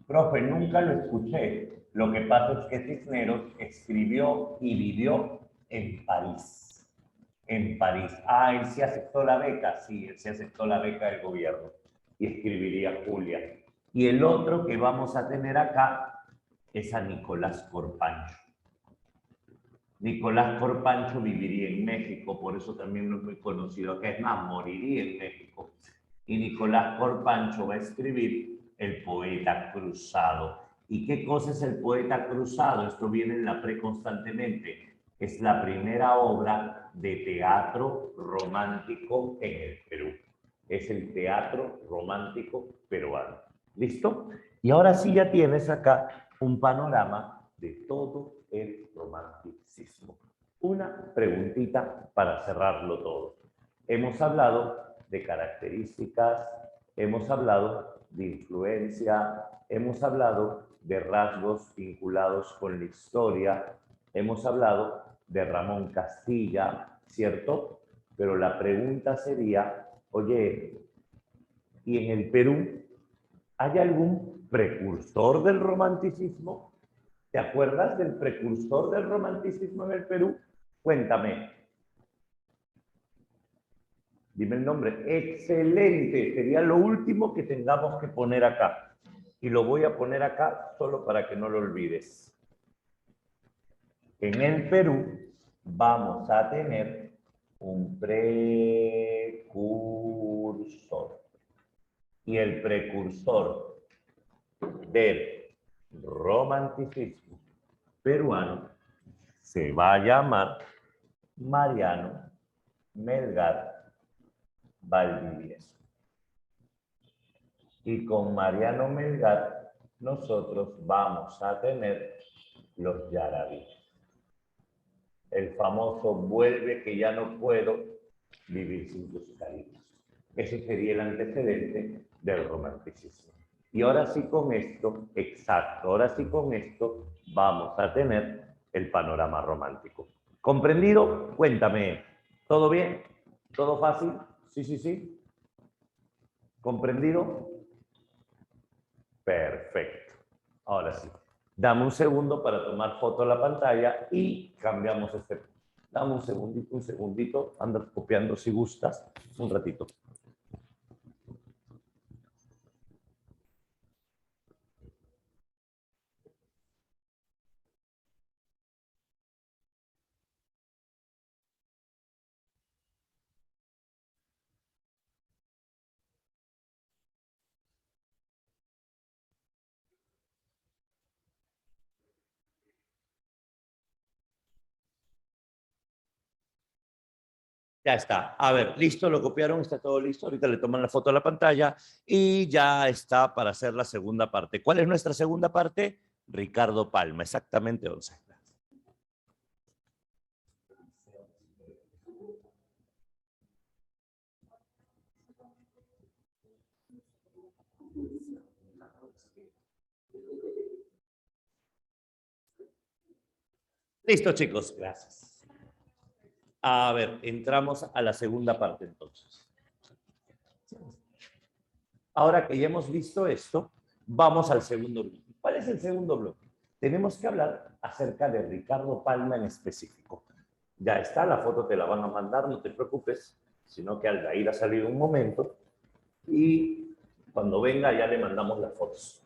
Profe, nunca lo escuché. Lo que pasa es que Cisneros escribió y vivió en París. En París. Ah, él sí aceptó la beca. Sí, él sí aceptó la beca del gobierno. Y escribiría Julia. Y el otro que vamos a tener acá es a Nicolás Corpancho. Nicolás Corpancho viviría en México, por eso también no es muy conocido acá. Es más, moriría en México. Y Nicolás Corpancho va a escribir El poeta cruzado. ¿Y qué cosa es el poeta cruzado? Esto viene en la Pre constantemente. Es la primera obra de teatro romántico en el Perú. Es el teatro romántico peruano. ¿Listo? Y ahora sí ya tienes acá un panorama de todo el romanticismo. Una preguntita para cerrarlo todo. Hemos hablado de características, hemos hablado de influencia, hemos hablado de rasgos vinculados con la historia, hemos hablado de Ramón Castilla, ¿cierto? Pero la pregunta sería, oye, ¿y en el Perú hay algún precursor del romanticismo? ¿Te acuerdas del precursor del romanticismo en el Perú? Cuéntame. Dime el nombre. Excelente. Sería lo último que tengamos que poner acá. Y lo voy a poner acá solo para que no lo olvides. En el Perú vamos a tener un precursor. Y el precursor del romanticismo peruano se va a llamar Mariano Melgar Valdivieso. Y con Mariano Melgar nosotros vamos a tener los Yarabí. El famoso vuelve que ya no puedo vivir sin tus cariños. Ese sería el antecedente del romanticismo. Y ahora sí con esto, exacto, ahora sí con esto vamos a tener el panorama romántico. ¿Comprendido? Cuéntame. ¿Todo bien? ¿Todo fácil? Sí, sí, sí. ¿Comprendido? Perfecto. Ahora sí. Dame un segundo para tomar foto a la pantalla y cambiamos este. Dame un segundito. Anda copiando si gustas. Un ratito. Ya está. A ver, listo, lo copiaron, está todo listo. Ahorita le toman la foto a la pantalla y ya está para hacer la segunda parte. ¿Cuál es nuestra segunda parte? Ricardo Palma, exactamente 11. Listo, chicos, gracias. A ver, entramos a la segunda parte entonces. Ahora que ya hemos visto esto, vamos al segundo bloque. ¿Cuál es el segundo bloque? Tenemos que hablar acerca de Ricardo Palma en específico. Ya está, la foto te la van a mandar, no te preocupes, sino que Aldair ha salido un momento y cuando venga ya le mandamos las fotos.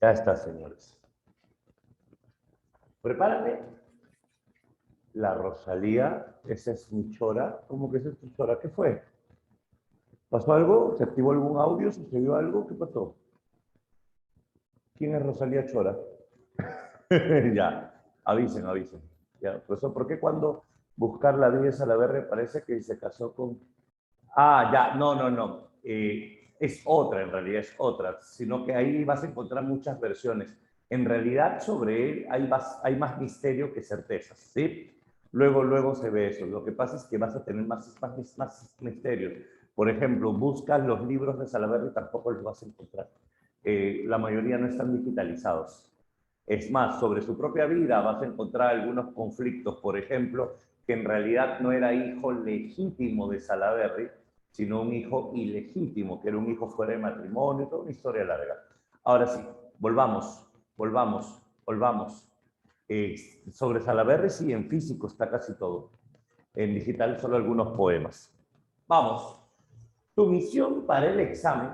Ya está, señores. Prepárate. La Rosalía, esa es mi chora. ¿Cómo que esa es tu chora? ¿Qué fue? ¿Pasó algo? ¿Se activó algún audio? ¿Sucedió algo? ¿Qué pasó? ¿Quién es Rosalía Chora? Ya, avisen, avisen. Ya, profesor, ¿por qué cuando buscar la 10 a la BR parece que se casó con... Ah, ya, no, no, no. Es otra, en realidad es otra, sino que ahí vas a encontrar muchas versiones. En realidad sobre él hay más misterio que certezas, ¿sí? Luego se ve eso. Lo que pasa es que vas a tener más misterios. Por ejemplo, buscas los libros de Salaverry y tampoco los vas a encontrar. La mayoría no están digitalizados. Es más, sobre su propia vida vas a encontrar algunos conflictos, por ejemplo, que en realidad no era hijo legítimo de Salaverry, sino un hijo ilegítimo, que era un hijo fuera de matrimonio, toda una historia larga. Ahora sí, volvamos. Sobre Salaverry sí, en físico está casi todo. En digital solo algunos poemas. Vamos. Tu misión para el examen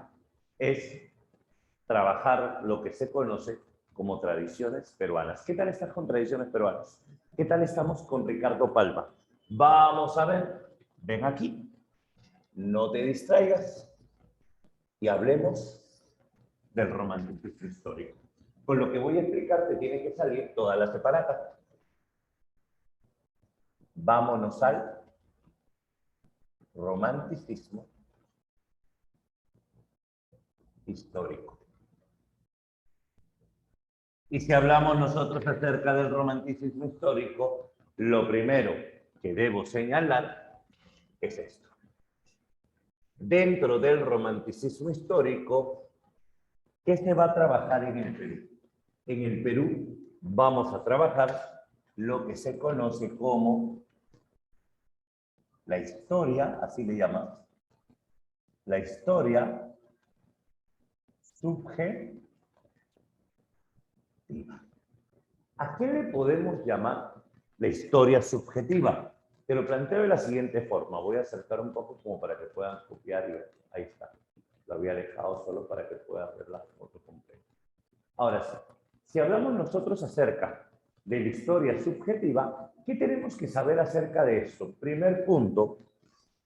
es trabajar lo que se conoce como tradiciones peruanas. ¿Qué tal estás con tradiciones peruanas? ¿Qué tal estamos con Ricardo Palma? Vamos a ver, ven aquí, no te distraigas y hablemos del romanticismo histórico. Con lo que voy a explicarte tiene que salir toda la separata. Vámonos al romanticismo histórico. Y si hablamos nosotros acerca del romanticismo histórico, lo primero que debo señalar es esto. Dentro del romanticismo histórico, ¿qué se va a trabajar en el Perú? En el Perú vamos a trabajar lo que se conoce como la historia, así le llaman, la historia subjetiva. ¿A qué le podemos llamar la historia subjetiva? Te lo planteo de la siguiente forma. Voy a acercar un poco como para que puedan copiar y ver. Ahí está. Lo había dejado solo para que puedan ver la foto completa. Ahora sí, si hablamos nosotros acerca de la historia subjetiva, ¿qué tenemos que saber acerca de esto? Primer punto,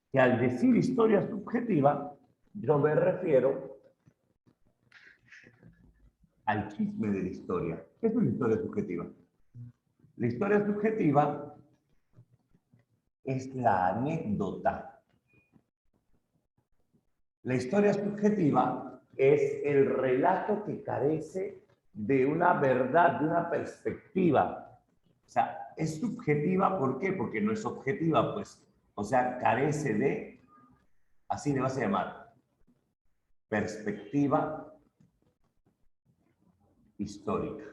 que al decir historia subjetiva, yo me refiero al chisme de la historia. ¿Qué es una historia subjetiva? La historia subjetiva es la anécdota. La historia subjetiva es el relato que carece de una verdad, de una perspectiva. O sea, es subjetiva, ¿por qué? Porque no es objetiva, pues. O sea, carece de, así le vas a llamar, perspectiva histórica.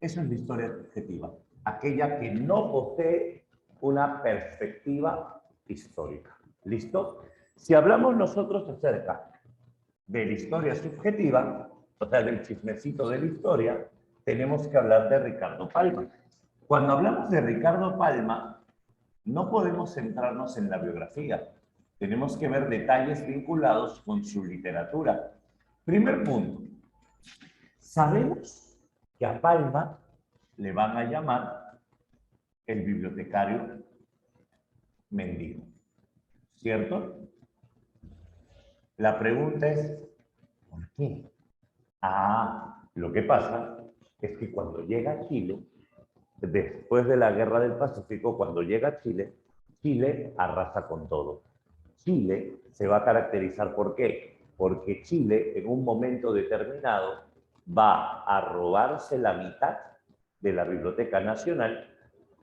Eso es la historia subjetiva, aquella que no posee una perspectiva histórica. ¿Listo? Si hablamos nosotros acerca de la historia subjetiva, o sea, del chismecito de la historia, tenemos que hablar de Ricardo Palma. Cuando hablamos de Ricardo Palma, no podemos centrarnos en la biografía. Tenemos que ver detalles vinculados con su literatura. Primer punto. Sabemos que a Palma le van a llamar el bibliotecario mendigo, ¿cierto? La pregunta es, ¿por qué? Lo que pasa es que cuando llega a Chile, después de la Guerra del Pacífico, cuando llega a Chile, Chile arrasa con todo. Chile se va a caracterizar ¿por qué? Porque Chile en un momento determinado va a robarse la mitad de la Biblioteca Nacional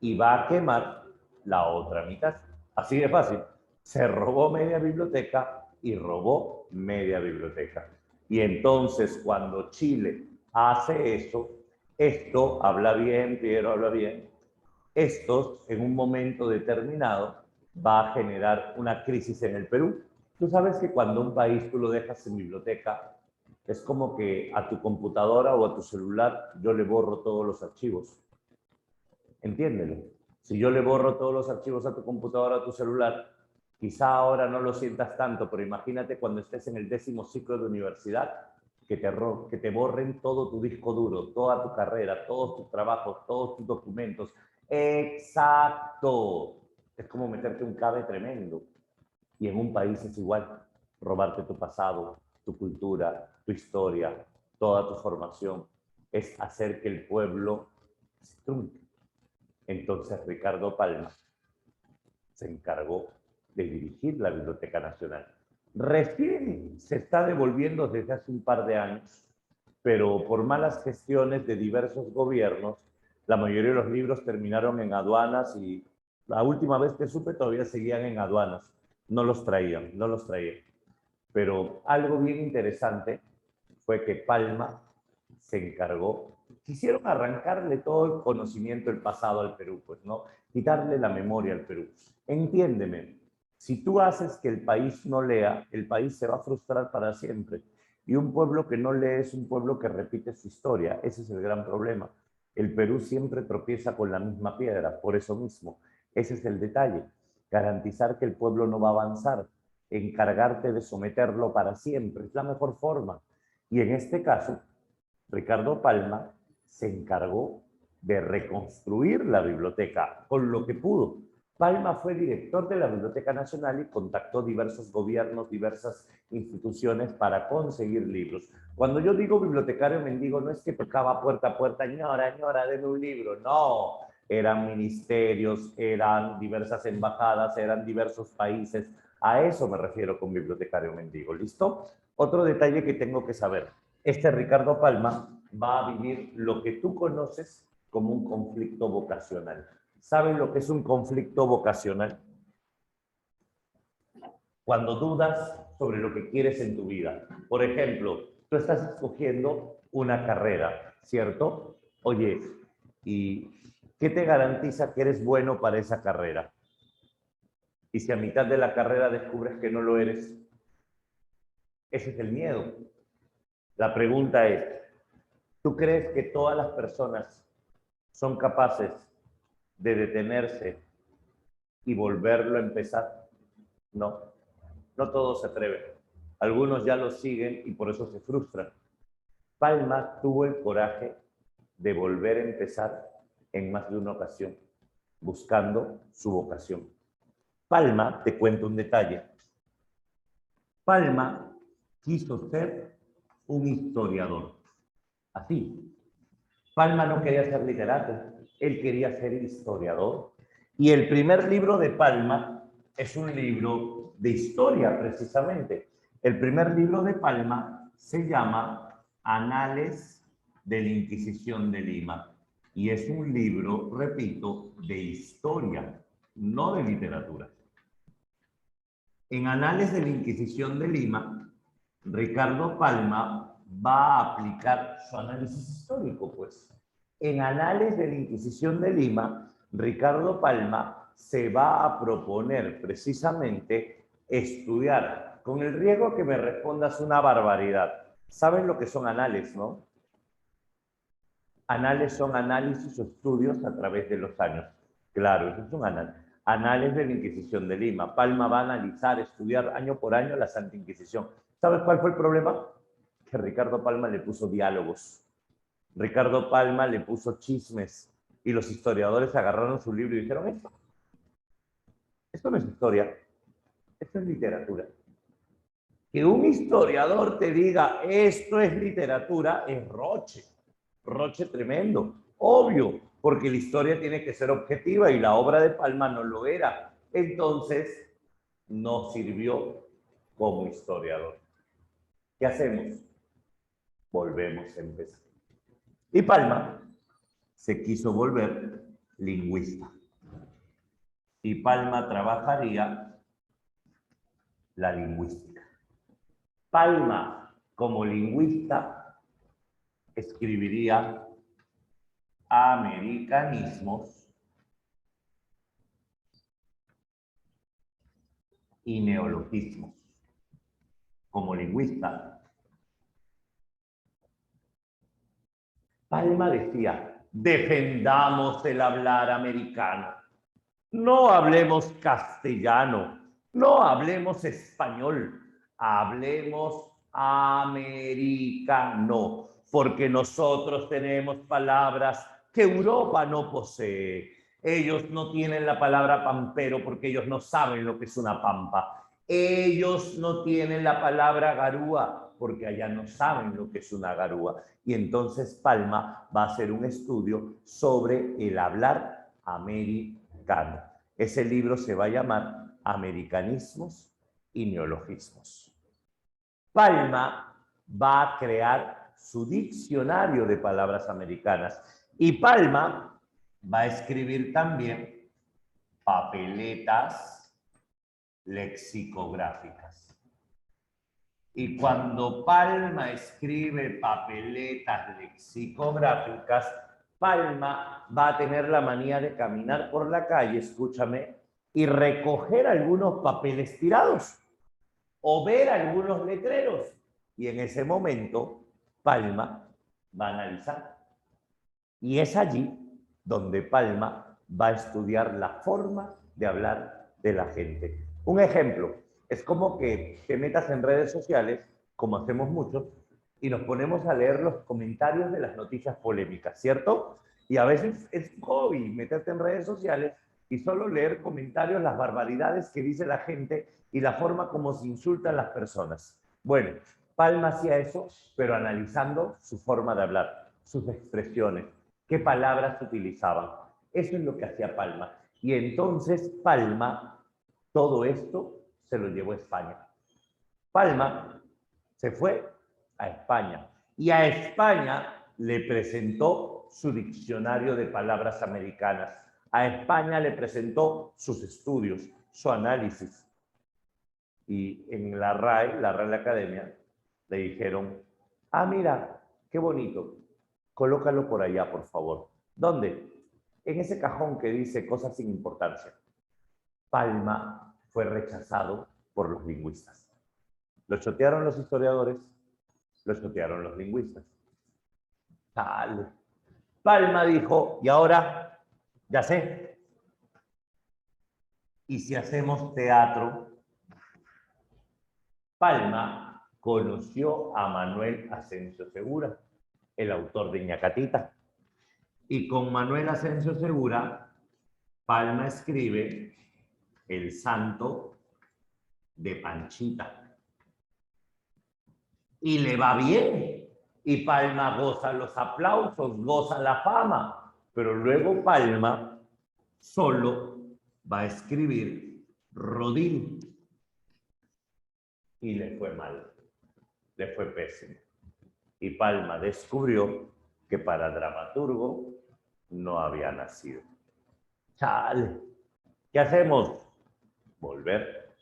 y va a quemar la otra mitad. Así de fácil. Se robó media biblioteca y robó media biblioteca. Y entonces cuando Chile hace eso, esto, habla bien, Piero, habla bien, esto en un momento determinado va a generar una crisis en el Perú. Tú sabes que cuando un país tú lo dejas sin biblioteca, es como que a tu computadora o a tu celular yo le borro todos los archivos. Entiéndelo. Si yo le borro todos los archivos a tu computadora o a tu celular, quizá ahora no lo sientas tanto, pero imagínate cuando estés en el 10º ciclo de universidad, que te borren todo tu disco duro, toda tu carrera, todos tus trabajos, todos tus documentos. Exacto. Es como meterte un cabe tremendo. Y en un país es igual. Robarte tu pasado, tu cultura, tu historia, toda tu formación. Es hacer que el pueblo se trunque. Entonces Ricardo Palma se encargó de dirigir la Biblioteca Nacional. Recién se está devolviendo desde hace un par de años, pero por malas gestiones de diversos gobiernos, la mayoría de los libros terminaron en aduanas y la última vez que supe todavía seguían en aduanas. No los traían. Pero algo bien interesante fue que Palma se encargó, quisieron arrancarle todo el conocimiento, el pasado al Perú, pues, ¿no? Quitarle la memoria al Perú. Entiéndeme, si tú haces que el país no lea, el país se va a frustrar para siempre. Y un pueblo que no lee es un pueblo que repite su historia. Ese es el gran problema. El Perú siempre tropieza con la misma piedra, por eso mismo. Ese es el detalle. Garantizar que el pueblo no va a avanzar, encargarte de someterlo para siempre, es la mejor forma. Y en este caso, Ricardo Palma se encargó de reconstruir la biblioteca con lo que pudo. Palma fue director de la Biblioteca Nacional y contactó diversos gobiernos, diversas instituciones para conseguir libros. Cuando yo digo bibliotecario mendigo, no es que tocaba puerta a puerta, ñora, denme un libro, no. Eran ministerios, eran diversas embajadas, eran diversos países. A eso me refiero con bibliotecario mendigo, ¿listo? Otro detalle que tengo que saber. Este Ricardo Palma va a vivir lo que tú conoces como un conflicto vocacional. ¿Saben lo que es un conflicto vocacional? Cuando dudas sobre lo que quieres en tu vida. Por ejemplo, tú estás escogiendo una carrera, ¿cierto? Oye, ¿y qué te garantiza que eres bueno para esa carrera? Y si a mitad de la carrera descubres que no lo eres, ese es el miedo. La pregunta es, ¿tú crees que todas las personas son capaces de detenerse y volverlo a empezar? No, no todos se atreven. Algunos ya lo siguen y por eso se frustran. Palma tuvo el coraje de volver a empezar en más de una ocasión, buscando su vocación. Palma, te cuento un detalle. Palma quiso ser un historiador. Así. Palma no quería ser literato, él quería ser historiador. Y el primer libro de Palma es un libro de historia, precisamente. El primer libro de Palma se llama Anales de la Inquisición de Lima. Y es un libro, repito, de historia, no de literatura. En Anales de la Inquisición de Lima, Ricardo Palma va a aplicar su análisis histórico, pues. En Anales de la Inquisición de Lima, Ricardo Palma se va a proponer precisamente estudiar, con el riesgo que me respondas una barbaridad. ¿Sabes lo que son anales, no? Anales son análisis o estudios a través de los años. Claro, eso es un anal. Anales de la Inquisición de Lima. Palma va a analizar, estudiar año por año la Santa Inquisición. ¿Sabes cuál fue el problema? Que Ricardo Palma le puso diálogos. Ricardo Palma le puso chismes. Y los historiadores agarraron su libro y dijeron, esto no es historia, esto es literatura. Que un historiador te diga, esto es literatura, es roche. Roche tremendo, obvio, porque la historia tiene que ser objetiva y la obra de Palma no lo era. Entonces, no sirvió como historiador. ¿Qué hacemos? Volvemos a empezar. Y Palma se quiso volver lingüista. Y Palma trabajaría la lingüística. Palma, como lingüista, escribiría americanismos y neologismos. Como lingüista, Palma decía, defendamos el hablar americano. No hablemos castellano, no hablemos español, hablemos americano, porque nosotros tenemos palabras que Europa no posee. Ellos no tienen la palabra pampero porque ellos no saben lo que es una pampa. Ellos no tienen la palabra garúa porque allá no saben lo que es una garúa. Y entonces Palma va a hacer un estudio sobre el hablar americano. Ese libro se va a llamar Americanismos y Neologismos. Palma va a crear su diccionario de palabras americanas y Palma va a escribir también papeletas lexicográficas. Y cuando Palma escribe papeletas lexicográficas, Palma va a tener la manía de caminar por la calle, escúchame, y recoger algunos papeles tirados o ver algunos letreros. Y en ese momento, Palma va a analizar. Y es allí donde Palma va a estudiar la forma de hablar de la gente. Un ejemplo, es como que te metas en redes sociales, como hacemos muchos, y nos ponemos a leer los comentarios de las noticias polémicas, ¿cierto? Y a veces es un hobby meterte en redes sociales y solo leer comentarios, las barbaridades que dice la gente y la forma como se insultan las personas. Bueno, Palma hacía eso, pero analizando su forma de hablar, sus expresiones, qué palabras utilizaban. Eso es lo que hacía Palma. Y entonces Palma, todo esto se lo llevó a España. Palma se fue a España y a España le presentó su diccionario de palabras americanas. A España le presentó sus estudios, su análisis. Y en la RAE, la Real Academia, le dijeron, ah, mira, qué bonito, colócalo por allá, por favor. ¿Dónde? En ese cajón que dice cosas sin importancia. Palma fue rechazado por los lingüistas. Lo chotearon los historiadores, lo chotearon los lingüistas. Tal. Palma dijo, y ahora, ya sé, ¿y si hacemos teatro? Palma conoció a Manuel Asensio Segura, el autor de Ñacatita. Y con Manuel Asensio Segura, Palma escribe El Santo de Panchita. Y le va bien. Y Palma goza los aplausos, goza la fama. Pero luego Palma solo va a escribir Rodil. Y le fue mal. Le fue pésimo. Y Palma descubrió que para dramaturgo no había nacido. Chale. ¿Qué hacemos? Volver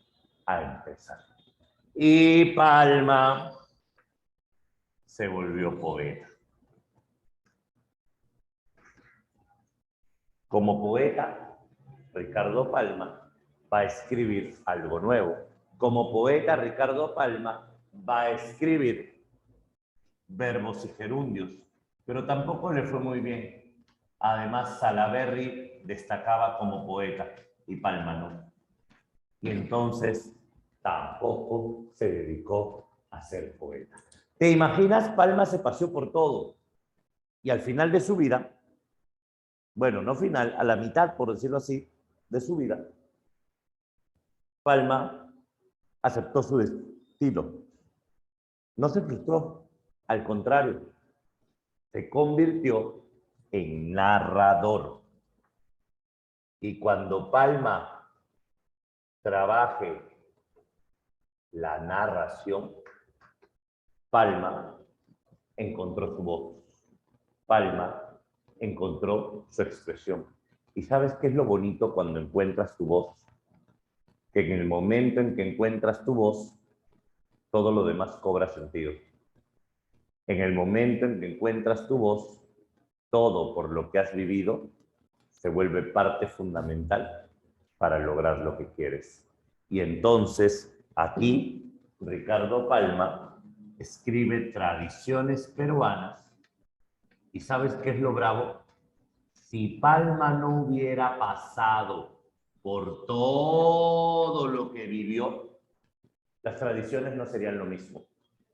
a empezar. Y Palma se volvió poeta. Como poeta, Ricardo Palma va a escribir algo nuevo. Como poeta, Ricardo Palma va a escribir verbos y gerundios, pero tampoco le fue muy bien. Además, Salaberry destacaba como poeta y Palma no. Y entonces tampoco se dedicó a ser poeta. ¿Te imaginas? Palma se paseó por todo y al final de su vida, bueno, no final, a la mitad, por decirlo así, de su vida, Palma aceptó su destino. No se frustró, al contrario, se convirtió en narrador. Y cuando Palma trabaje la narración, Palma encontró su voz. Palma encontró su expresión. ¿Y sabes qué es lo bonito cuando encuentras tu voz? Que en el momento en que encuentras tu voz, todo lo demás cobra sentido. En el momento en que encuentras tu voz, todo por lo que has vivido se vuelve parte fundamental para lograr lo que quieres. Y entonces, aquí, Ricardo Palma escribe Tradiciones Peruanas. ¿Y sabes qué es lo bravo? Si Palma no hubiera pasado por todo lo que vivió, las tradiciones no serían lo mismo.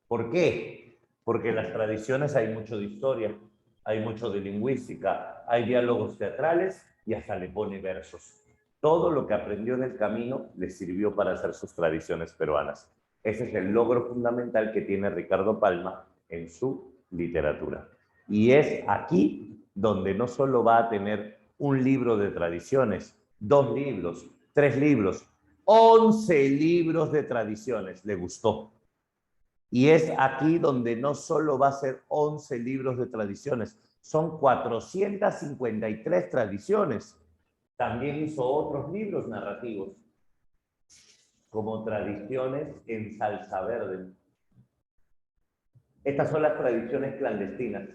¿Por qué? Porque en las tradiciones hay mucho de historia, hay mucho de lingüística, hay diálogos teatrales y hasta le pone versos. Todo lo que aprendió en el camino le sirvió para hacer sus tradiciones peruanas. Ese es el logro fundamental que tiene Ricardo Palma en su literatura. Y es aquí donde no solo va a tener un libro de tradiciones, 2 libros, 3 libros, 11 libros de tradiciones, le gustó. Y es aquí donde no solo va a ser 11 libros de tradiciones, son 453 tradiciones. También hizo otros libros narrativos, como Tradiciones en Salsa Verde. Estas son las tradiciones clandestinas.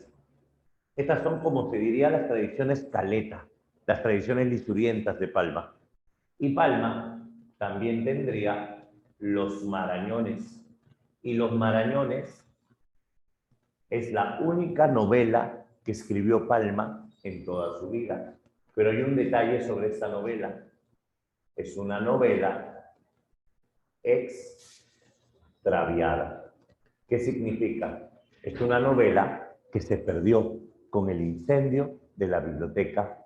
Estas son, como se diría, las tradiciones caleta, las tradiciones lisurientas de Palma. Y Palma también tendría Los Marañones. Y Los Marañones es la única novela que escribió Palma en toda su vida. Pero hay un detalle sobre esta novela. Es una novela extraviada. ¿Qué significa? Es una novela que se perdió con el incendio de la biblioteca,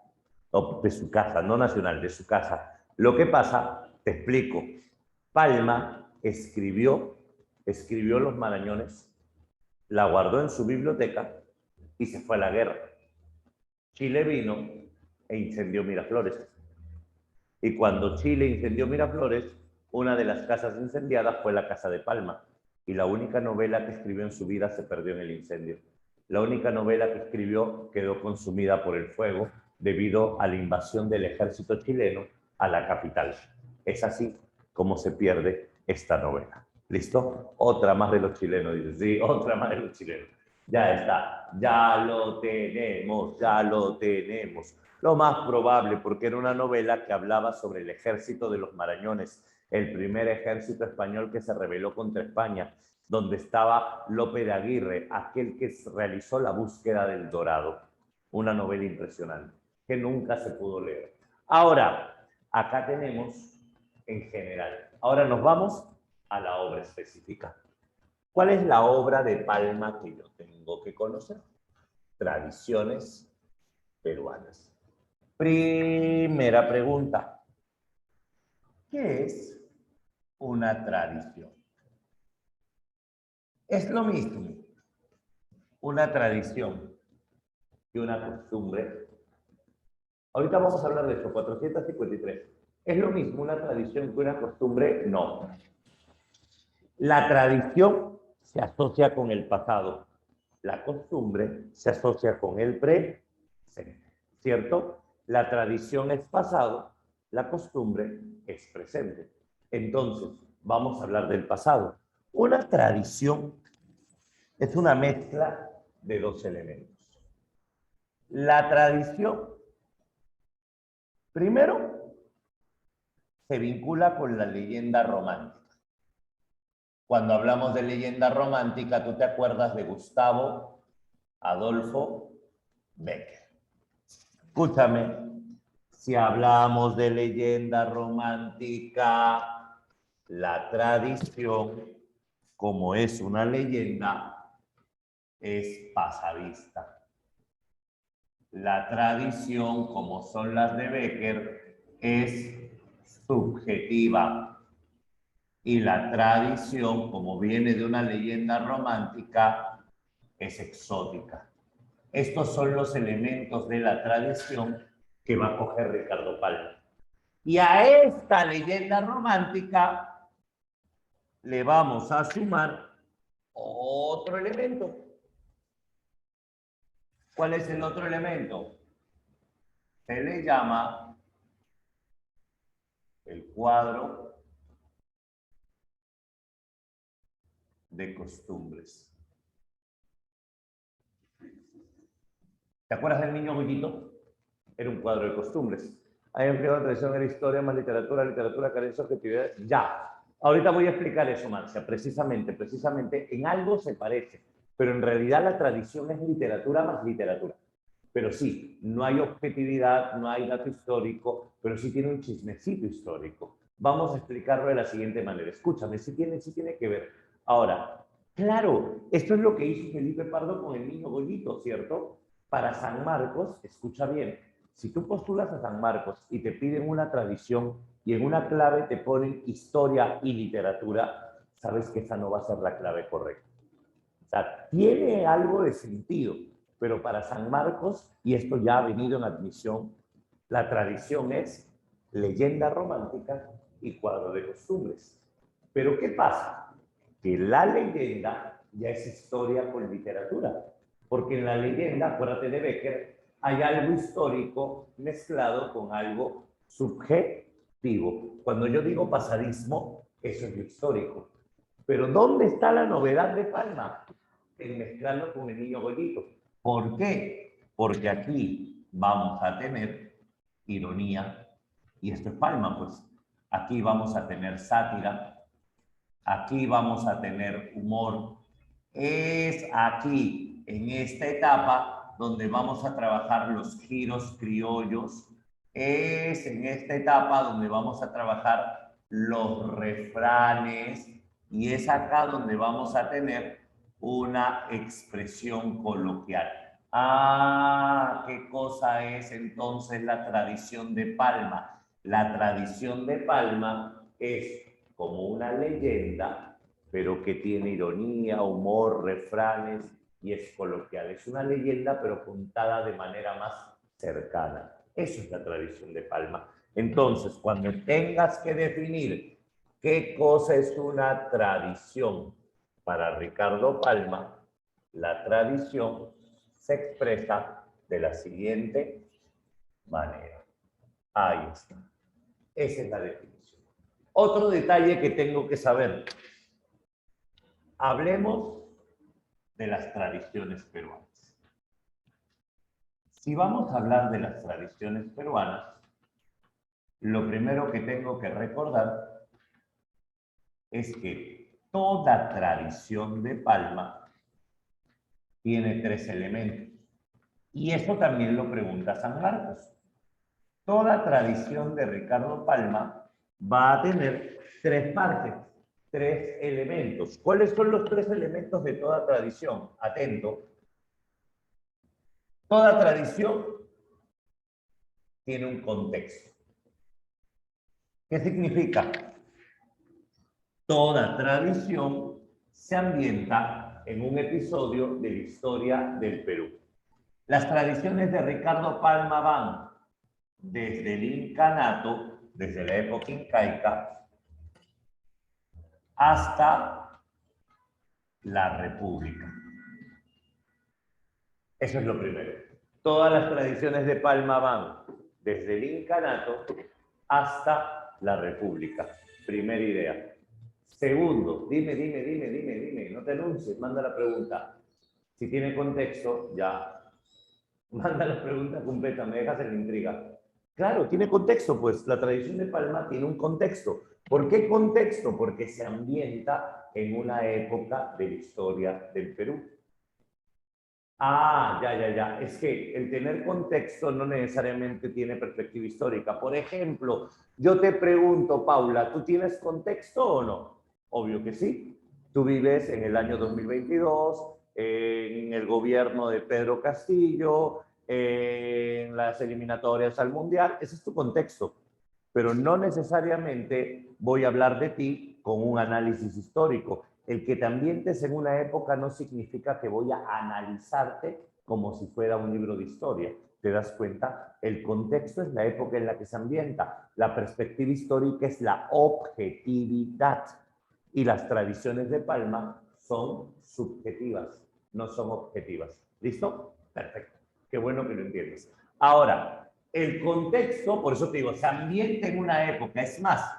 o de su casa, no nacional, de su casa. Lo que pasa, te explico. Palma escribió Los Marañones, la guardó en su biblioteca y se fue a la guerra. Chile vino e incendió Miraflores. Y cuando Chile incendió Miraflores, una de las casas incendiadas fue la casa de Palma. Y la única novela que escribió en su vida se perdió en el incendio. La única novela que escribió quedó consumida por el fuego debido a la invasión del ejército chileno a la capital. Es así como se pierde esta novela. ¿Listo? Otra más de los chilenos, dice. Sí, otra más de los chilenos. Ya está, ya lo tenemos, ya lo tenemos. Lo más probable, porque era una novela que hablaba sobre el ejército de los Marañones, el primer ejército español que se rebeló contra España, donde estaba Lope de Aguirre, aquel que realizó la búsqueda del Dorado. Una novela impresionante, que nunca se pudo leer. Ahora, acá tenemos en general. Ahora nos vamos a la obra específica. ¿Cuál es la obra de Palma que yo tengo que conocer? Tradiciones peruanas. Primera pregunta. ¿Qué es una tradición? Es lo mismo una tradición que una costumbre. Ahorita vamos a hablar de eso, 453. ¿Es lo mismo una tradición que una costumbre? No. La tradición se asocia con el pasado. La costumbre se asocia con el presente, ¿cierto? La tradición es pasado, la costumbre es presente. Entonces, vamos a hablar del pasado. Una tradición es una mezcla de 2 elementos. La tradición, primero, se vincula con la leyenda romántica. Cuando hablamos de leyenda romántica, tú te acuerdas de Gustavo Adolfo Bécquer. Escúchame, si hablamos de leyenda romántica, la tradición, como es una leyenda, es pasadista. La tradición, como son las de Bécquer, es subjetiva. Y la tradición, como viene de una leyenda romántica, es exótica. Estos son los elementos de la tradición que va a coger Ricardo Palma. Y a esta leyenda romántica le vamos a sumar otro elemento. ¿Cuál es el otro elemento? Se le llama el cuadro de costumbres. ¿Te acuerdas del niño Goyito? Era un cuadro de costumbres. Hay un creado tradición, era historia más literatura, literatura, carencia, objetividad. Ya. Ahorita voy a explicar eso, Marcia. Precisamente, en algo se parece. Pero en realidad la tradición es literatura más literatura. Pero sí, no hay objetividad, no hay dato histórico, pero sí tiene un chismecito histórico. Vamos a explicarlo de la siguiente manera. Escúchame, sí tiene que ver. Ahora, claro, esto es lo que hizo Felipe Pardo con el niño Goyito, ¿cierto? Para San Marcos, escucha bien, si tú postulas a San Marcos y te piden una tradición y en una clave te ponen historia y literatura, sabes que esa no va a ser la clave correcta. O sea, tiene algo de sentido, pero para San Marcos, y esto ya ha venido en admisión, la tradición es leyenda romántica y cuadro de costumbres. Pero ¿qué pasa? Que la leyenda ya es historia con literatura, porque en la leyenda, acuérdate de Bécquer, hay algo histórico mezclado con algo subjetivo. Cuando yo digo pasadismo, eso es lo histórico. Pero ¿dónde está la novedad de Palma? En mezclarlo con el niño Goyito. ¿Por qué? Porque aquí vamos a tener ironía, y esto es Palma, pues. Aquí vamos a tener sátira, aquí vamos a tener humor. Es aquí, en esta etapa, donde vamos a trabajar los giros criollos. Es en esta etapa donde vamos a trabajar los refranes. Y es acá donde vamos a tener una expresión coloquial. Ah, ¿qué cosa es entonces la tradición de Palma? La tradición de Palma es como una leyenda, pero que tiene ironía, humor, refranes y es coloquial. Es una leyenda, pero contada de manera más cercana. Eso es la tradición de Palma. Entonces, cuando tengas que definir qué cosa es una tradición para Ricardo Palma, la tradición se expresa de la siguiente manera. Ahí está. Esa es la definición. Otro detalle que tengo que saber. Hablemos de las tradiciones peruanas. Si vamos a hablar de las tradiciones peruanas, lo primero que tengo que recordar es que toda tradición de Palma tiene tres elementos. Y eso también lo pregunta San Marcos. Toda tradición de Ricardo Palma va a tener tres partes, tres elementos. ¿Cuáles son los tres elementos de toda tradición? Atento. Toda tradición tiene un contexto. ¿Qué significa? Toda tradición se ambienta en un episodio de la historia del Perú. Las tradiciones de Ricardo Palma van desde el incanato, desde la época incaica, hasta la República. Eso es lo primero. Todas las tradiciones de Palma van desde el incanato hasta la República. Primera idea. Segundo, dime, no te anuncies, manda la pregunta. Si tiene contexto, ya, manda la pregunta completa, me dejas en la intriga. Claro, tiene contexto, pues la tradición de Palma tiene un contexto. ¿Por qué contexto? Porque se ambienta en una época de la historia del Perú. Ah, ya. Es que el tener contexto no necesariamente tiene perspectiva histórica. Por ejemplo, yo te pregunto, Paula, ¿tú tienes contexto o no? Obvio que sí. Tú vives en el año 2022, en el gobierno de Pedro Castillo, en las eliminatorias al Mundial. Ese es tu contexto. Pero no necesariamente voy a hablar de ti con un análisis histórico. El que te ambientes en una época no significa que voy a analizarte como si fuera un libro de historia. ¿Te das cuenta? El contexto es la época en la que se ambienta. La perspectiva histórica es la objetividad. Y las tradiciones de Palma son subjetivas, no son objetivas. ¿Listo? Perfecto. Qué bueno que lo entiendes. Ahora, el contexto, por eso te digo, se ambienta en una época. Es más,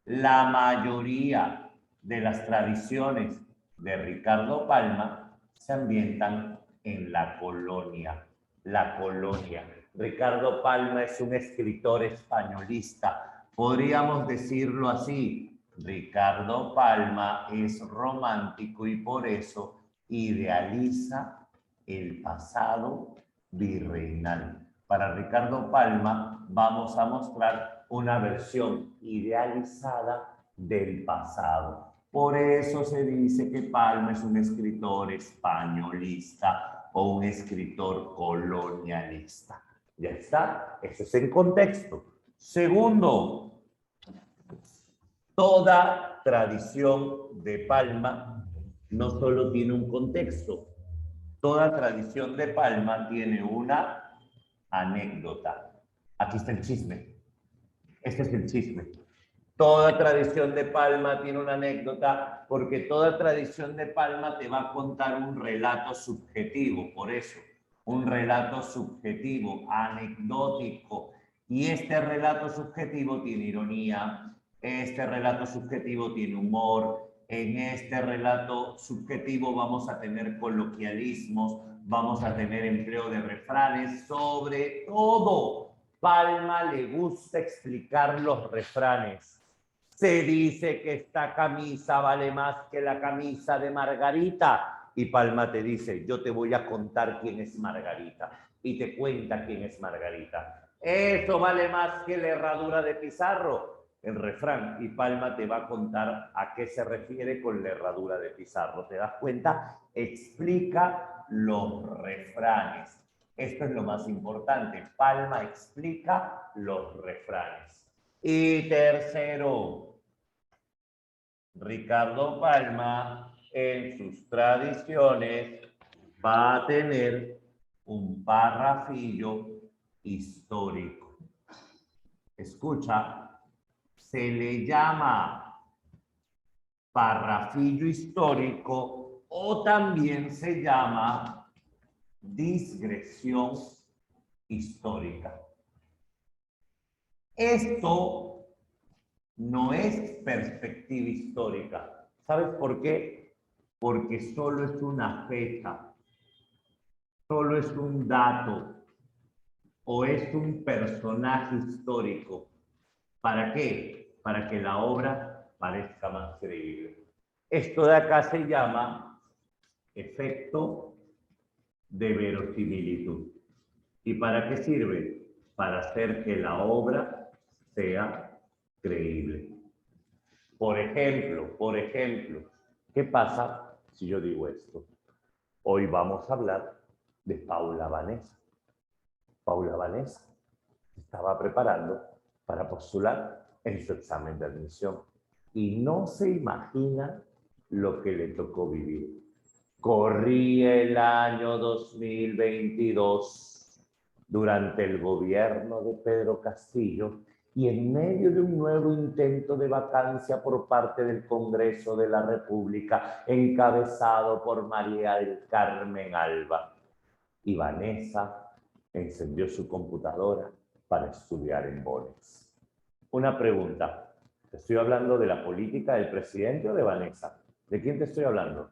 la mayoría de las tradiciones de Ricardo Palma se ambientan en la colonia. La colonia. Ricardo Palma es un escritor españolista. Podríamos decirlo así. Ricardo Palma es romántico y por eso idealiza el pasado virreinal. Para Ricardo Palma vamos a mostrar una versión idealizada del pasado. Por eso se dice que Palma es un escritor españolista o un escritor colonialista. Ya está, eso es en contexto. Segundo, toda tradición de Palma no solo tiene un contexto, toda tradición de Palma tiene una anécdota. Aquí está el chisme. Este es el chisme. Toda tradición de Palma tiene una anécdota porque toda tradición de Palma te va a contar un relato subjetivo, por eso, un relato subjetivo, anecdótico. Y este relato subjetivo tiene ironía, este relato subjetivo tiene humor, en este relato subjetivo vamos a tener coloquialismos, vamos a tener empleo de refranes, sobre todo. Palma le gusta explicar los refranes. Se dice que esta camisa vale más que la camisa de Margarita. Y Palma te dice, yo te voy a contar quién es Margarita. Y te cuenta quién es Margarita. Eso vale más que la herradura de Pizarro. El refrán. Y Palma te va a contar a qué se refiere con la herradura de Pizarro. ¿Te das cuenta? Explica los refranes. Esto es lo más importante. Palma explica los refranes. Y tercero, Ricardo Palma en sus tradiciones va a tener un parrafillo histórico. Escucha, se le llama parrafillo histórico o también se llama digresión histórica. Esto no es perspectiva histórica. ¿Sabes por qué? Porque solo es una fecha, solo es un dato o es un personaje histórico. ¿Para qué? Para que la obra parezca más creíble. Esto de acá se llama efecto de verosimilitud. ¿Y para qué sirve? Para hacer que la obra sea creíble. Por ejemplo, ¿qué pasa si yo digo esto? Hoy vamos a hablar de Paula Vanessa. Paula Vanessa estaba preparando para postular en su examen de admisión y no se imagina lo que le tocó vivir. Corría el año 2022 durante el gobierno de Pedro Castillo y en medio de un nuevo intento de vacancia por parte del Congreso de la República, encabezado por María del Carmen Alba. Y Vanessa encendió su computadora para estudiar en Bonex. Una pregunta. ¿Te estoy hablando de la política del presidente o de Vanessa? ¿De quién te estoy hablando?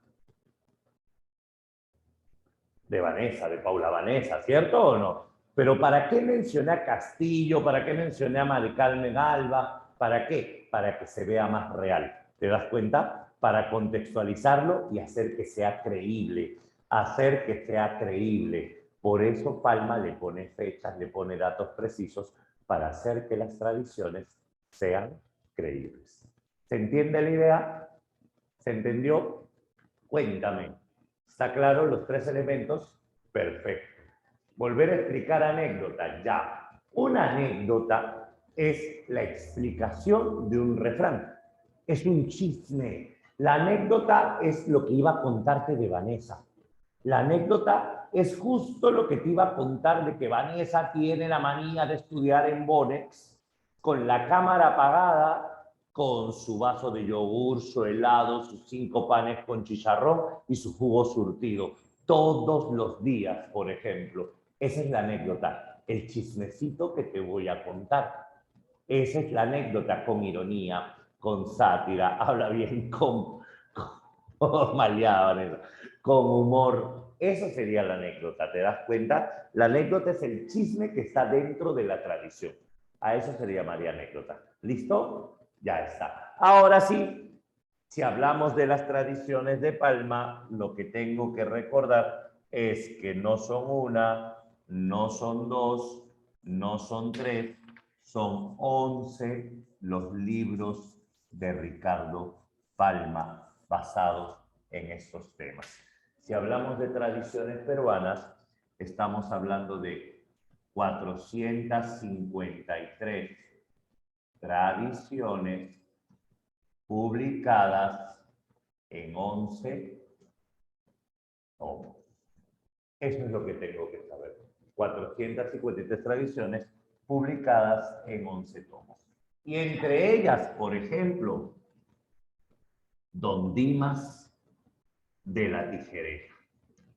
De Vanessa, de Paula Vanessa, ¿cierto o no? Pero ¿para qué mencioné a Castillo? ¿Para qué mencioné a Mari Carmen Alba? ¿Para qué? Para que se vea más real. ¿Te das cuenta? Para contextualizarlo y hacer que sea creíble. Hacer que sea creíble. Por eso Palma le pone fechas, le pone datos precisos para hacer que las tradiciones sean creíbles. ¿Se entiende la idea? ¿Se entendió? Cuéntame. ¿Está claro los tres elementos? Perfecto. Volver a explicar anécdotas, ya. Una anécdota es la explicación de un refrán. Es un chisme. La anécdota es lo que iba a contarte de Vanessa. La anécdota es justo lo que te iba a contar de que Vanessa tiene la manía de estudiar en Bonex, con la cámara apagada, con su vaso de yogur, su helado, sus 5 panes con chicharrón y su jugo surtido. Todos los días, por ejemplo. Esa es la anécdota, el chismecito que te voy a contar. Esa es la anécdota con ironía, con sátira, habla bien con maleada, Vanessa, con humor. Eso sería la anécdota, ¿te das cuenta? La anécdota es el chisme que está dentro de la tradición. A eso se le llamaría anécdota. ¿Listo? Ya está. Ahora sí, si hablamos de las tradiciones de Palma, lo que tengo que recordar es que no son una, no son dos, no son tres, son 11 los libros de Ricardo Palma basados en estos temas. Si hablamos de tradiciones peruanas, estamos hablando de 453 tradiciones publicadas en 11 tomos. Eso es lo que tengo que saber. 453 tradiciones publicadas en 11 tomos. Y entre ellas, por ejemplo, Don Dimas de la Tijereta,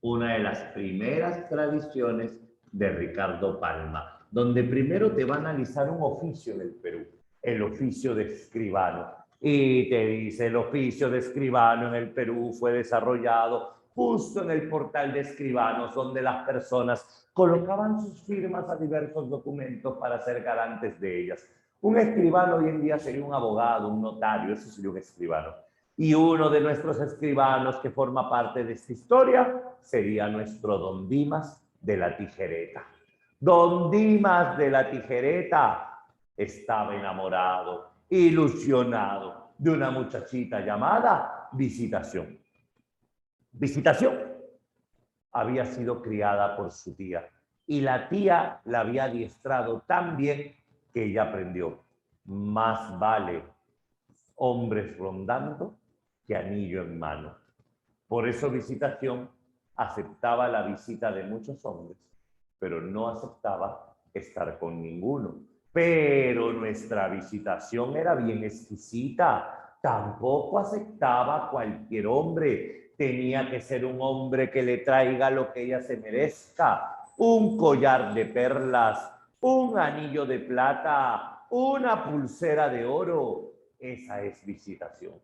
una de las primeras tradiciones de Ricardo Palma, donde primero te va a analizar un oficio del Perú, el oficio de escribano. Y te dice, el oficio de escribano en el Perú fue desarrollado justo en el portal de escribanos, donde las personas colocaban sus firmas a diversos documentos para ser garantes de ellas. Un escribano hoy en día sería un abogado, un notario, eso sería un escribano. Y uno de nuestros escribanos que forma parte de esta historia sería nuestro Don Dimas de la Tijereta. Don Dimas de la Tijereta estaba enamorado, ilusionado de una muchachita llamada Visitación. Visitación había sido criada por su tía y la tía la había adiestrado tan bien que ella aprendió: más vale hombres rondando que anillo en mano. Por eso Visitación aceptaba la visita de muchos hombres, pero no aceptaba estar con ninguno. Pero nuestra Visitación era bien exquisita. Tampoco aceptaba a cualquier hombre. Tenía que ser un hombre que le traiga lo que ella se merezca: un collar de perlas, un anillo de plata, una pulsera de oro. Esa es Visitación.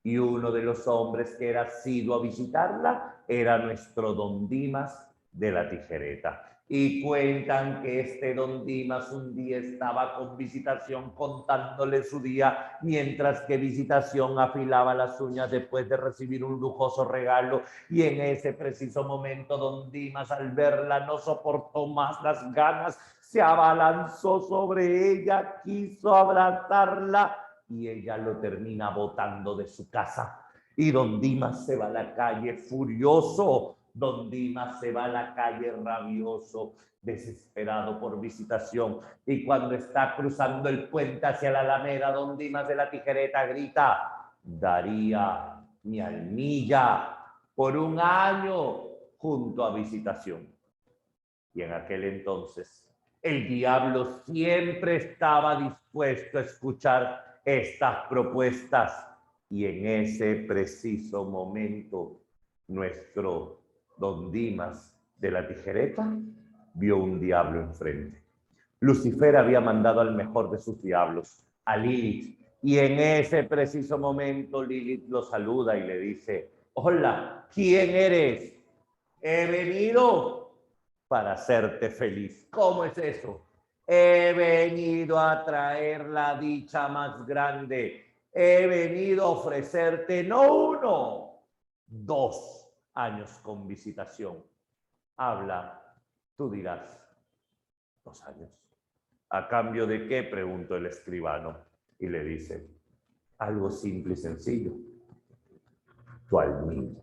Y uno de los hombres que era asiduo a visitarla era nuestro Don Dimas de la Tijereta. Y cuentan que este Don Dimas un día estaba con Visitación contándole su día, mientras que Visitación afilaba las uñas después de recibir un lujoso regalo. Y en ese preciso momento Don Dimas, al verla, no soportó más las ganas, se abalanzó sobre ella, quiso abrazarla, y ella lo termina botando de su casa. Y Don Dimas se va a la calle furioso. Don Dimas se va a la calle rabioso, desesperado por Visitación. Y cuando está cruzando el puente hacia la Alameda, Don Dimas de la Tijereta grita: daría mi almilla por un año junto a Visitación. Y en aquel entonces, el diablo siempre estaba dispuesto a escuchar estas propuestas, y en ese preciso momento nuestro Don Dimas de la Tijereta vio un diablo enfrente. Lucifer había mandado al mejor de sus diablos, a Lilith, y en ese preciso momento Lilith lo saluda y le dice: hola, ¿quién eres? He venido para hacerte feliz. ¿Cómo es eso? He venido a traer la dicha más grande. He venido a ofrecerte no 1, 2 años con visitación. Habla, tú dirás, 2 años. ¿A cambio de qué? Preguntó el escribano. Y le dice, algo simple y sencillo. Tu almilla.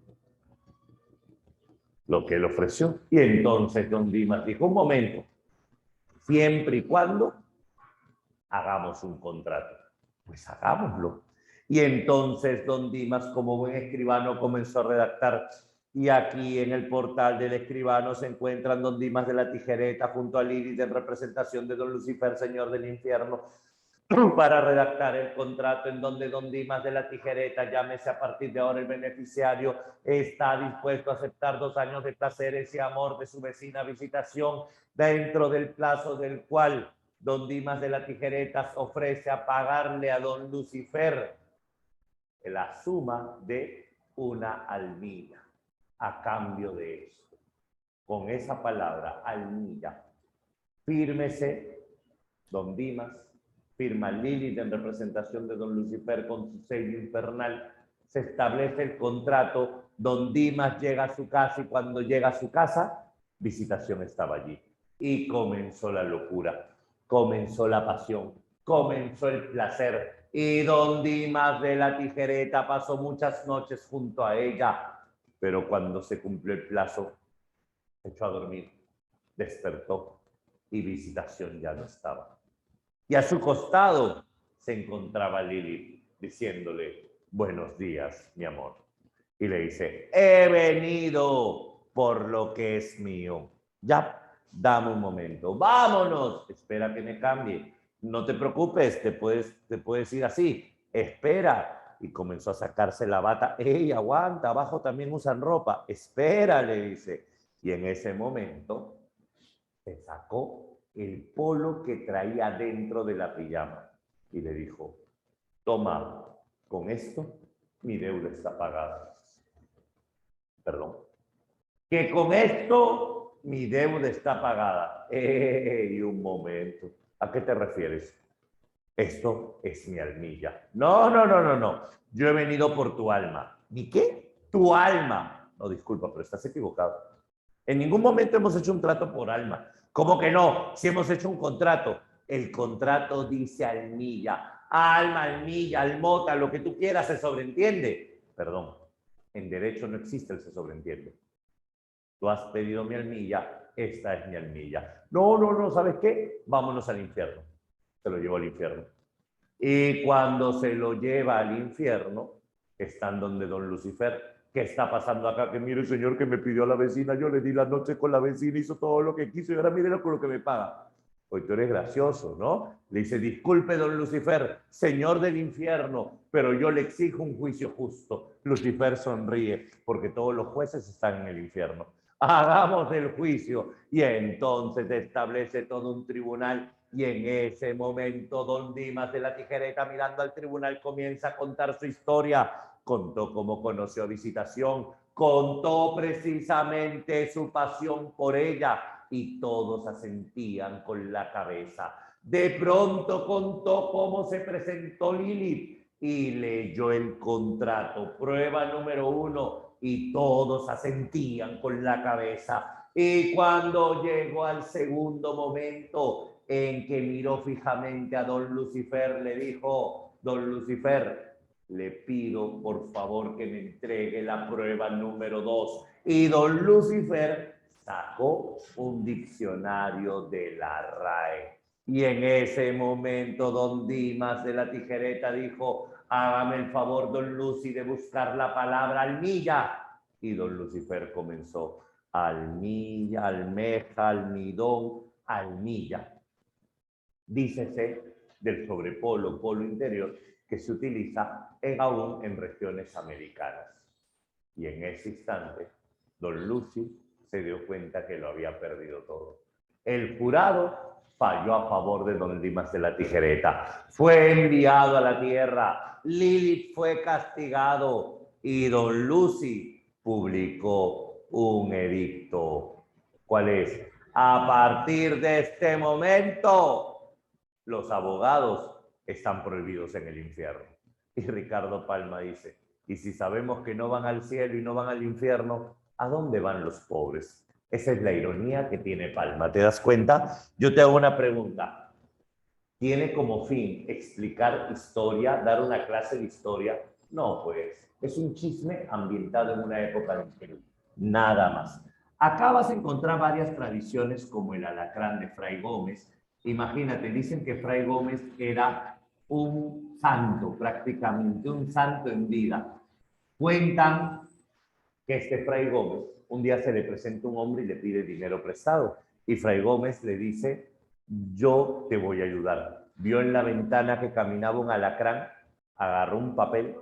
Lo que él ofreció. Y entonces don Dimas dijo, un momento, siempre y cuando hagamos un contrato. Pues hagámoslo. Y entonces don Dimas, como buen escribano, comenzó a redactar. Y aquí en el portal del escribano se encuentran don Dimas de la Tijereta junto a Lilith en representación de don Lucifer, señor del infierno, para redactar el contrato en donde don Dimas de la Tijereta, llámese a partir de ahora el beneficiario, está dispuesto a aceptar 2 años de placeres y amor de su vecina visitación dentro del plazo del cual don Dimas de la Tijereta ofrece a pagarle a don Lucifer la suma de una almilla a cambio de esto. Con esa palabra, almilla, fírmese don Dimas, firma Lilith en representación de don Lucifer con su sello infernal, se establece el contrato, don Dimas llega a su casa y cuando llega a su casa, visitación estaba allí. Y comenzó la locura, comenzó la pasión, comenzó el placer. Y don Dimas de la Tijereta pasó muchas noches junto a ella, pero cuando se cumplió el plazo, se echó a dormir, despertó y visitación ya no estaba. Y a su costado se encontraba Lilith diciéndole, buenos días, mi amor. Y le dice, he venido por lo que es mío. Ya, dame un momento, vámonos, espera que me cambie. No te preocupes, te puedes ir así, espera. Y comenzó a sacarse la bata. ¡Ey, aguanta! Abajo también usan ropa. Espera, le dice. Y en ese momento se sacó el polo que traía dentro de la pijama y le dijo, toma, con esto mi deuda está pagada. Perdón. Que con esto mi deuda está pagada. ¡Ey, un momento! ¿A qué te refieres? Esto es mi almilla. No, no, no, no, no. Yo he venido por tu alma. ¿Mi qué? Tu alma. No, disculpa, pero estás equivocado. En ningún momento hemos hecho un trato por alma. ¿Cómo que no? Si hemos hecho un contrato. El contrato dice almilla. Alma, almilla, almota, lo que tú quieras, se sobreentiende. Perdón, en derecho no existe el se sobreentiende. Tú has pedido mi almilla, esta es mi almilla. No, no, no, ¿sabes qué? Vámonos al infierno. Se lo llevó al infierno. Y cuando se lo lleva al infierno, están donde don Lucifer. ¿Qué está pasando acá? Que mire, señor, que me pidió a la vecina, yo le di la noche con la vecina, hizo todo lo que quiso y ahora mire con lo que me paga. Pues tú eres gracioso, ¿no? Le dice, disculpe, don Lucifer, señor del infierno, pero yo le exijo un juicio justo. Lucifer sonríe, porque todos los jueces están en el infierno. Hagamos el juicio. Y entonces establece todo un tribunal. Y en ese momento, don Dimas de la Tijereta, mirando al tribunal, comienza a contar su historia. Contó cómo conoció Visitación, contó precisamente su pasión por ella y todos asentían con la cabeza. De pronto contó cómo se presentó Lilith y leyó el contrato, prueba número 1, y todos asentían con la cabeza. Y cuando llegó al segundo momento en que miró fijamente a don Lucifer, le dijo, don Lucifer, le pido por favor que me entregue la prueba número 2. Y don Lucifer sacó un diccionario de la RAE. Y en ese momento don Dimas de la Tijereta dijo, hágame el favor, don Lucy, de buscar la palabra almilla. Y don Lucifer comenzó, almilla, almeja, almidón, almilla. Dícese del sobrepolo, polo interior, que se utiliza aún en regiones americanas. Y en ese instante, don Lucy se dio cuenta que lo había perdido todo. El jurado falló a favor de don Dimas de la Tijereta. Fue enviado a la tierra. Lilith fue castigado y don Lucy publicó un edicto. ¿Cuál es? A partir de este momento, los abogados están prohibidos en el infierno. Y Ricardo Palma dice, y si sabemos que no van al cielo y no van al infierno, ¿a dónde van los pobres? Esa es la ironía que tiene Palma. ¿Te das cuenta? Yo te hago una pregunta. ¿Tiene como fin explicar historia, dar una clase de historia? No, pues, es un chisme ambientado en una época del Perú. Nada más. Acá vas a encontrar varias tradiciones como el alacrán de Fray Gómez. Imagínate, dicen que Fray Gómez era un santo, prácticamente un santo en vida. Cuentan que este Fray Gómez, un día se le presenta un hombre y le pide dinero prestado. Y Fray Gómez le dice, yo te voy a ayudar. Vio en la ventana que caminaba un alacrán, agarró un papel,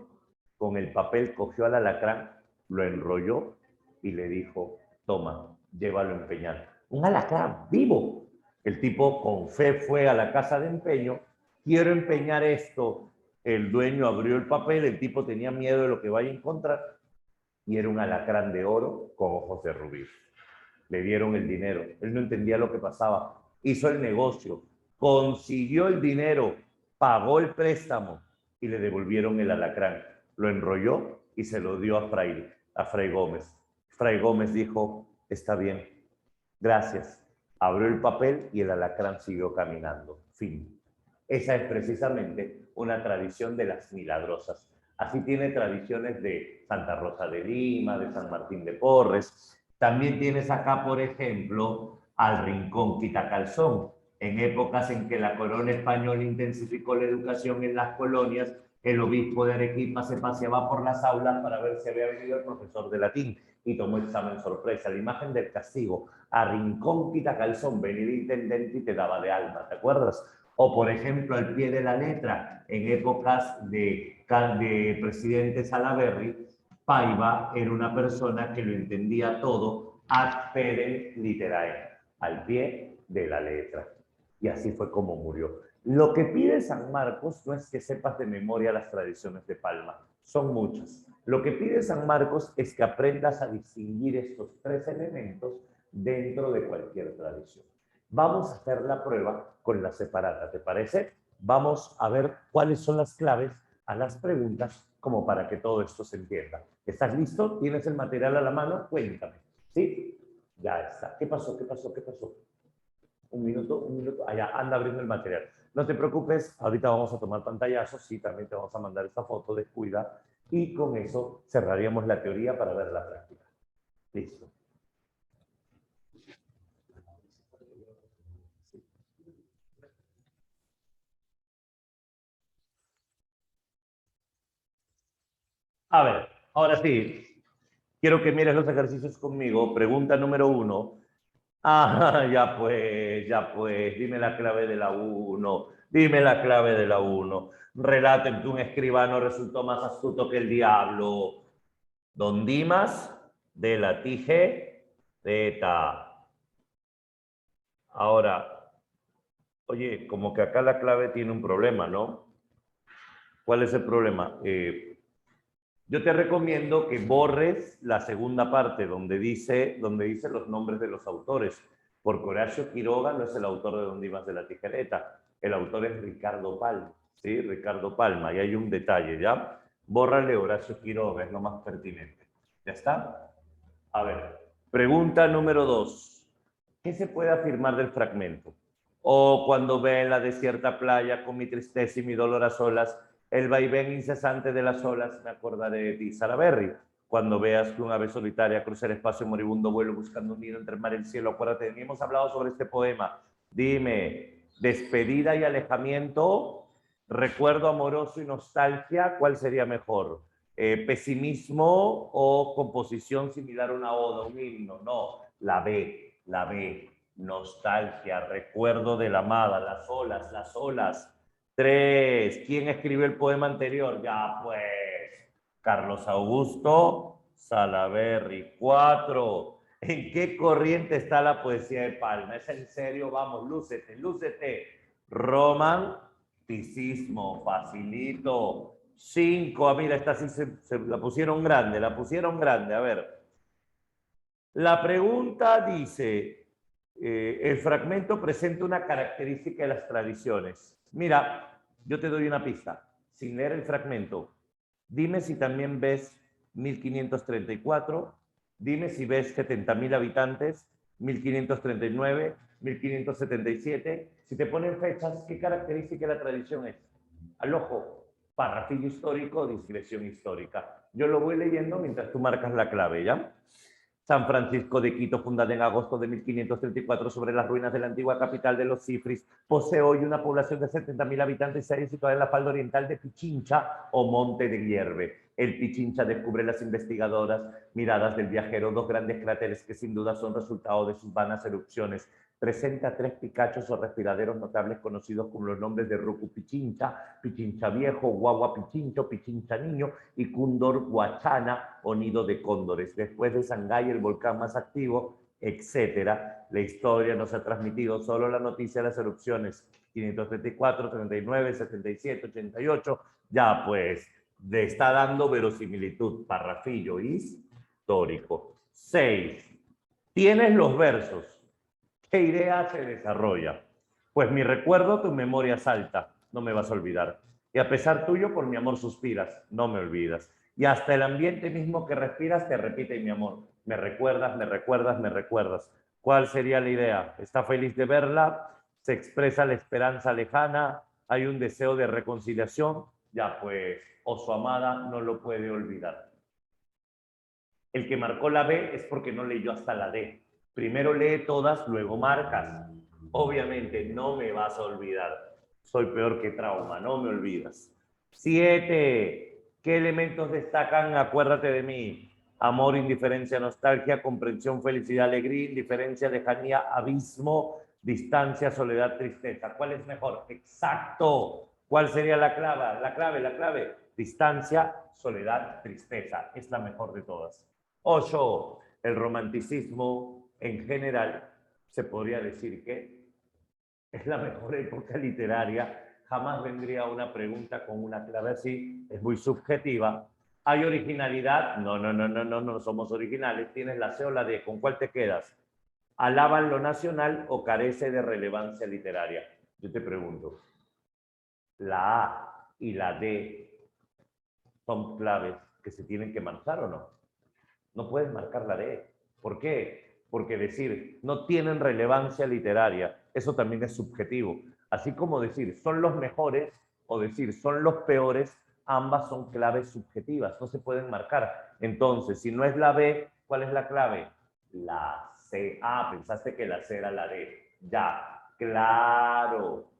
con el papel cogió al alacrán, lo enrolló y le dijo, toma, llévalo a empeñar. Un alacrán vivo. El tipo con fe fue a la casa de empeño, quiero empeñar esto. El dueño abrió el papel, el tipo tenía miedo de lo que vaya a encontrar y era un alacrán de oro con ojos de rubí. Le dieron el dinero, él no entendía lo que pasaba, hizo el negocio, consiguió el dinero, pagó el préstamo y le devolvieron el alacrán. Lo enrolló y se lo dio a Fray Gómez. Fray Gómez dijo, está bien, gracias. Abrió el papel y el alacrán siguió caminando. Fin. Esa es precisamente una tradición de las milagrosas. Así tiene tradiciones de Santa Rosa de Lima, de San Martín de Porres. También tienes acá, por ejemplo, al Rincón Quitacalzón. En épocas en que la corona española intensificó la educación en las colonias, el obispo de Arequipa se paseaba por las aulas para ver si había venido el profesor de latín y tomó examen sorpresa. La imagen del castigo, a Rincón Quitacalzón, venía el intendente y te daba de alma, ¿te acuerdas? O, por ejemplo, al pie de la letra, en épocas de presidente Salaverry, Paiva era una persona que lo entendía todo ad pedem literae, al pie de la letra. Y así fue como murió. Lo que pide San Marcos no es que sepas de memoria las tradiciones de Palma, son muchas. Lo que pide San Marcos es que aprendas a distinguir estos tres elementos dentro de cualquier tradición. Vamos a hacer la prueba con la separata, ¿te parece? Vamos a ver cuáles son las claves a las preguntas como para que todo esto se entienda. ¿Estás listo? ¿Tienes el material a la mano? Cuéntame. ¿Sí? Ya está. ¿Qué pasó? ¿Qué pasó? ¿Qué pasó? Un minuto. Allá, anda abriendo el material. No te preocupes, ahorita vamos a tomar pantallazos, sí, también te vamos a mandar esta foto, descuida, y con eso cerraríamos la teoría para ver la práctica. Listo. A ver, ahora sí, quiero que mires los ejercicios conmigo. Pregunta número 1. Ah, ya pues, dime la clave de la 1. Dime la clave de la 1. Relaten que un escribano resultó más astuto que el diablo. Don Dimas de la Tijereta. Ahora, oye, como que acá la clave tiene un problema, ¿no? ¿Cuál es el problema? Yo te recomiendo que borres la segunda parte donde dice los nombres de los autores, porque Horacio Quiroga no es el autor de Don Dimas de la Tijereta, el autor es Ricardo Palma, ¿sí? Ricardo Palma, y hay un detalle, ¿ya? Bórrale Horacio Quiroga, es lo más pertinente. ¿Ya está? A ver, pregunta número 2. ¿Qué se puede afirmar del fragmento? O cuando ve en la desierta playa con mi tristeza y mi dolor a solas, el vaivén incesante de las olas, me acordaré de ti, Salaberry. Cuando veas que un ave solitaria cruza el espacio moribundo vuelo buscando un nido entre el mar y el cielo, acuérdate de mí. Hemos hablado sobre este poema. Dime, despedida y alejamiento, recuerdo amoroso y nostalgia, ¿cuál sería mejor? ¿Pesimismo o composición similar a una oda, un himno? No, la B. Nostalgia, recuerdo de la amada, las olas. 3. ¿Quién escribió el poema anterior? Ya pues, Carlos Augusto Salaverry. 4. ¿En qué corriente está la poesía de Palma? ¿Es en serio? Vamos, lúcete. Romanticismo, facilito. 5. Mira, esta sí se la pusieron grande, A ver. La pregunta dice, El fragmento presenta una característica de las tradiciones. Mira, yo te doy una pista. Sin leer el fragmento, dime si también ves 1534, dime si ves 70.000 habitantes, 1539, 1577. Si te ponen fechas, ¿qué característica de la tradición es? Al ojo, parrafillo histórico, discreción histórica. Yo lo voy leyendo mientras tú marcas la clave, ¿ya? San Francisco de Quito, fundada en agosto de 1534 sobre las ruinas de la antigua capital de los Cifris, posee hoy una población de 70.000 habitantes y se ha situada en la falda oriental de Pichincha o Monte de Hierve. El Pichincha descubre las investigadoras miradas del viajero dos grandes cráteres que sin duda son resultado de sus vanas erupciones. Presenta 3 picachos o respiraderos notables conocidos con los nombres de Rucu Pichincha, Pichincha Viejo, Guagua Pichincho, Pichincha Niño y Cúndor Huachana o Nido de Cóndores. Después de Sangay, el volcán más activo, etcétera. La historia nos ha transmitido solo la noticia de las erupciones 534, 39, 77, 88. Ya pues, le está dando verosimilitud, parrafillo histórico. 6. Tienes los versos. ¿Qué idea se desarrolla? Pues mi recuerdo, tu memoria salta, no me vas a olvidar. Y a pesar tuyo, por mi amor suspiras, no me olvidas. Y hasta el ambiente mismo que respiras te repite, mi amor, me recuerdas, me recuerdas, me recuerdas. ¿Cuál sería la idea? ¿Está feliz de verla? ¿Se expresa la esperanza lejana? ¿Hay un deseo de reconciliación? Ya pues, o su amada no lo puede olvidar. El que marcó la B es porque no leyó hasta la D. Primero lee todas, luego marcas. Obviamente no me vas a olvidar. Soy peor que trauma, no me olvidas. 7. ¿Qué elementos destacan? Acuérdate de mí. Amor, indiferencia, nostalgia, comprensión, felicidad, alegría, indiferencia, lejanía, abismo, distancia, soledad, tristeza. ¿Cuál es mejor? Exacto. ¿Cuál sería la clave? La clave. Distancia, soledad, tristeza. Es la mejor de todas. 8. El romanticismo en general se podría decir que es la mejor época literaria. Jamás vendría una pregunta con una clave así, es muy subjetiva. ¿Hay originalidad? No, no, no, no, no, no somos originales. Tienes la C o la D, ¿con cuál te quedas? ¿Alaban lo nacional o carece de relevancia literaria? Yo te pregunto, ¿la A y la D son claves que se tienen que marcar o no? No puedes marcar la D. ¿Por qué? Porque decir no tienen relevancia literaria, eso también es subjetivo. Así como decir son los mejores o decir son los peores, ambas son claves subjetivas, no se pueden marcar. Entonces, si no es la B, ¿cuál es la clave? La C. Ah, pensaste que la C era la D. Ya, claro.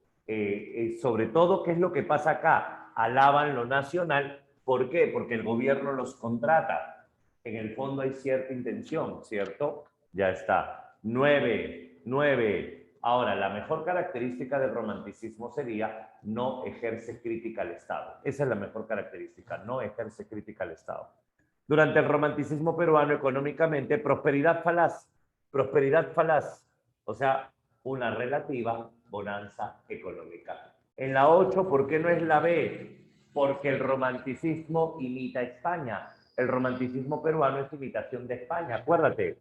Sobre todo, ¿qué es lo que pasa acá? Alaban lo nacional. ¿Por qué? Porque el gobierno los contrata. En el fondo hay cierta intención, ¿cierto? Ya está. 9. Ahora, la mejor característica del romanticismo sería no ejerce crítica al Estado. Esa es la mejor característica, no ejerce crítica al Estado. Durante el romanticismo peruano, económicamente, prosperidad falaz, o sea, una relativa bonanza económica. En la 8, ¿por qué no es la B? Porque el romanticismo imita a España. El romanticismo peruano es imitación de España, acuérdate.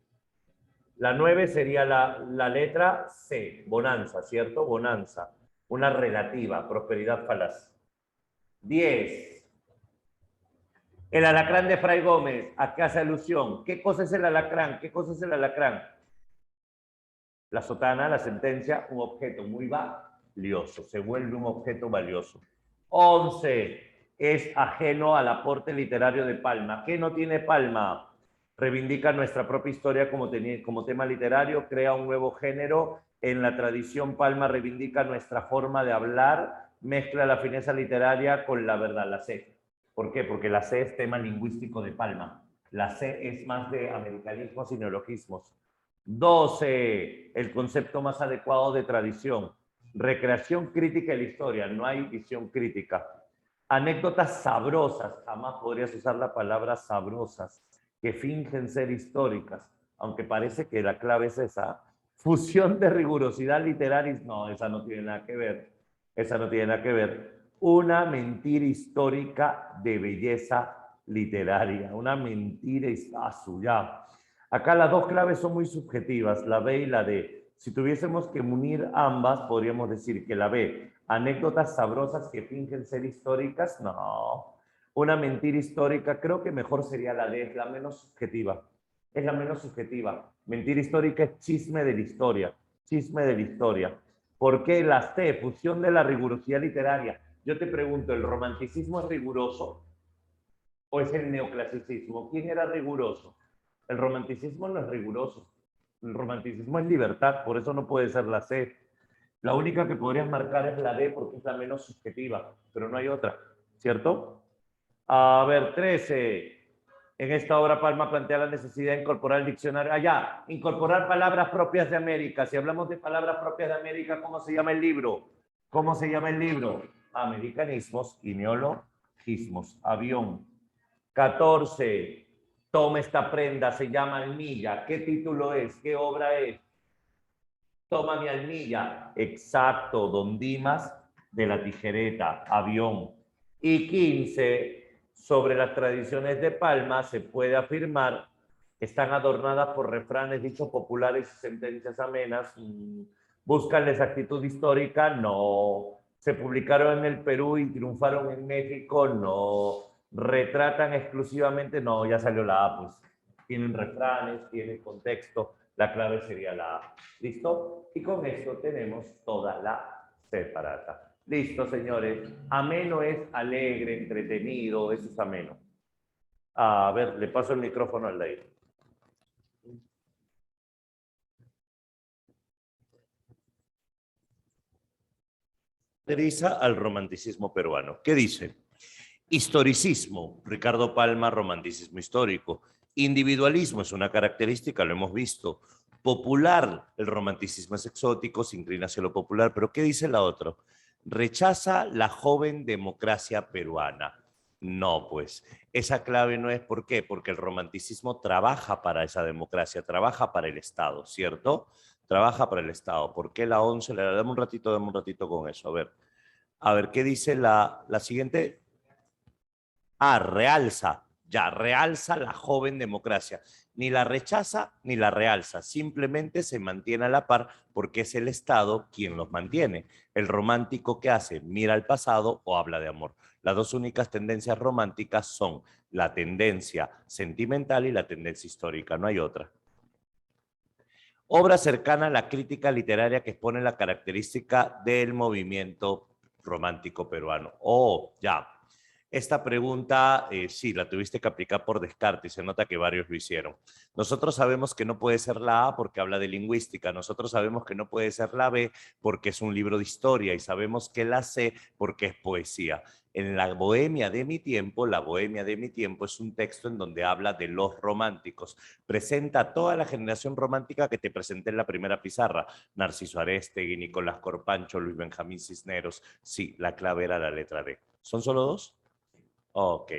La 9 sería la letra C, bonanza, ¿cierto? Bonanza, una relativa, prosperidad falaz. 10. El alacrán de Fray Gómez, ¿a qué hace alusión? ¿Qué cosa es el alacrán? ¿Qué cosa es el alacrán? La sotana, la sentencia, un objeto muy valioso, se vuelve un objeto valioso. 11. Es ajeno al aporte literario de Palma. ¿Qué no tiene Palma? Reivindica nuestra propia historia como tema literario, crea un nuevo género. En la tradición Palma reivindica nuestra forma de hablar, mezcla la fineza literaria con la verdad, la C. ¿Por qué? Porque la C es tema lingüístico de Palma. La C es más de americanismos y neologismos. 12. El concepto más adecuado de tradición. Recreación crítica de la historia. No hay visión crítica. Anécdotas sabrosas. Jamás podrías usar la palabra sabrosas, que fingen ser históricas, aunque parece que la clave es esa. Fusión de rigurosidad literaria. No, esa no tiene nada que ver. Esa no tiene nada que ver. Una mentira histórica de belleza literaria. Una mentira suya. Acá las dos claves son muy subjetivas, la B y la D. Si tuviésemos que unir ambas, podríamos decir que la B, anécdotas sabrosas que fingen ser históricas, no. Una mentira histórica, creo que mejor sería la D, es la menos subjetiva. Es la menos subjetiva. Mentira histórica es chisme de la historia. Chisme de la historia. ¿Por qué la C? Fusión de la rigurosidad literaria. Yo te pregunto, ¿el romanticismo es riguroso o es el neoclasicismo? ¿Quién era riguroso? El romanticismo no es riguroso. El romanticismo es libertad, por eso no puede ser la C. La única que podrías marcar es la D porque es la menos subjetiva, pero no hay otra, ¿cierto? A ver, 13. En esta obra Palma plantea la necesidad de incorporar el diccionario. Allá, incorporar palabras propias de América. Si hablamos de palabras propias de América, ¿cómo se llama el libro? ¿Cómo se llama el libro? Americanismos y neologismos. Avión. 14. Toma esta prenda, se llama Almilla. ¿Qué título es? ¿Qué obra es? Toma mi almilla. Exacto, Don Dimas de la Tijereta, Avión. Y 15. Sobre las tradiciones de Palma se puede afirmar que están adornadas por refranes, dichos populares y sentencias amenas. ¿Buscan la exactitud histórica? No. ¿Se publicaron en el Perú y triunfaron en México? No. ¿Retratan exclusivamente? No, ya salió la A, pues. Tienen refranes, tienen contexto. La clave sería la A. ¿Listo? Y con esto tenemos toda la separata. Listo, señores. Ameno es alegre, entretenido, eso es ameno. A ver, le paso el micrófono al aire. Caracteriza al romanticismo peruano. ¿Qué dice? Historicismo, Ricardo Palma, romanticismo histórico. Individualismo es una característica, lo hemos visto. Popular, el romanticismo es exótico, se inclina hacia lo popular, pero ¿qué dice la otra? Rechaza la joven democracia peruana. No, pues, esa clave no es ¿por qué? Porque el romanticismo trabaja para esa democracia, trabaja para el Estado, ¿cierto? Trabaja para el Estado. ¿Por qué la 11? Dame un ratito con eso. A ver, ¿qué dice la siguiente? Ah, realza. Ya, realza la joven democracia. Ni la rechaza ni la realza. Simplemente se mantiene a la par porque es el Estado quien los mantiene. El romántico que hace, mira al pasado o habla de amor. Las dos únicas tendencias románticas son la tendencia sentimental y la tendencia histórica. No hay otra. Obra cercana a la crítica literaria que expone la característica del movimiento romántico peruano. Oh, ya. Esta pregunta, sí, la tuviste que aplicar por descarte y se nota que varios lo hicieron. Nosotros sabemos que no puede ser la A porque habla de lingüística, nosotros sabemos que no puede ser la B porque es un libro de historia y sabemos que la C porque es poesía. En la Bohemia de mi tiempo, la Bohemia de mi tiempo es un texto en donde habla de los románticos. Presenta a toda la generación romántica que te presenté en la primera pizarra. Narciso Arestegui, Nicolás Corpancho, Luis Benjamín Cisneros. Sí, la clave era la letra D. ¿Son solo dos? Ok.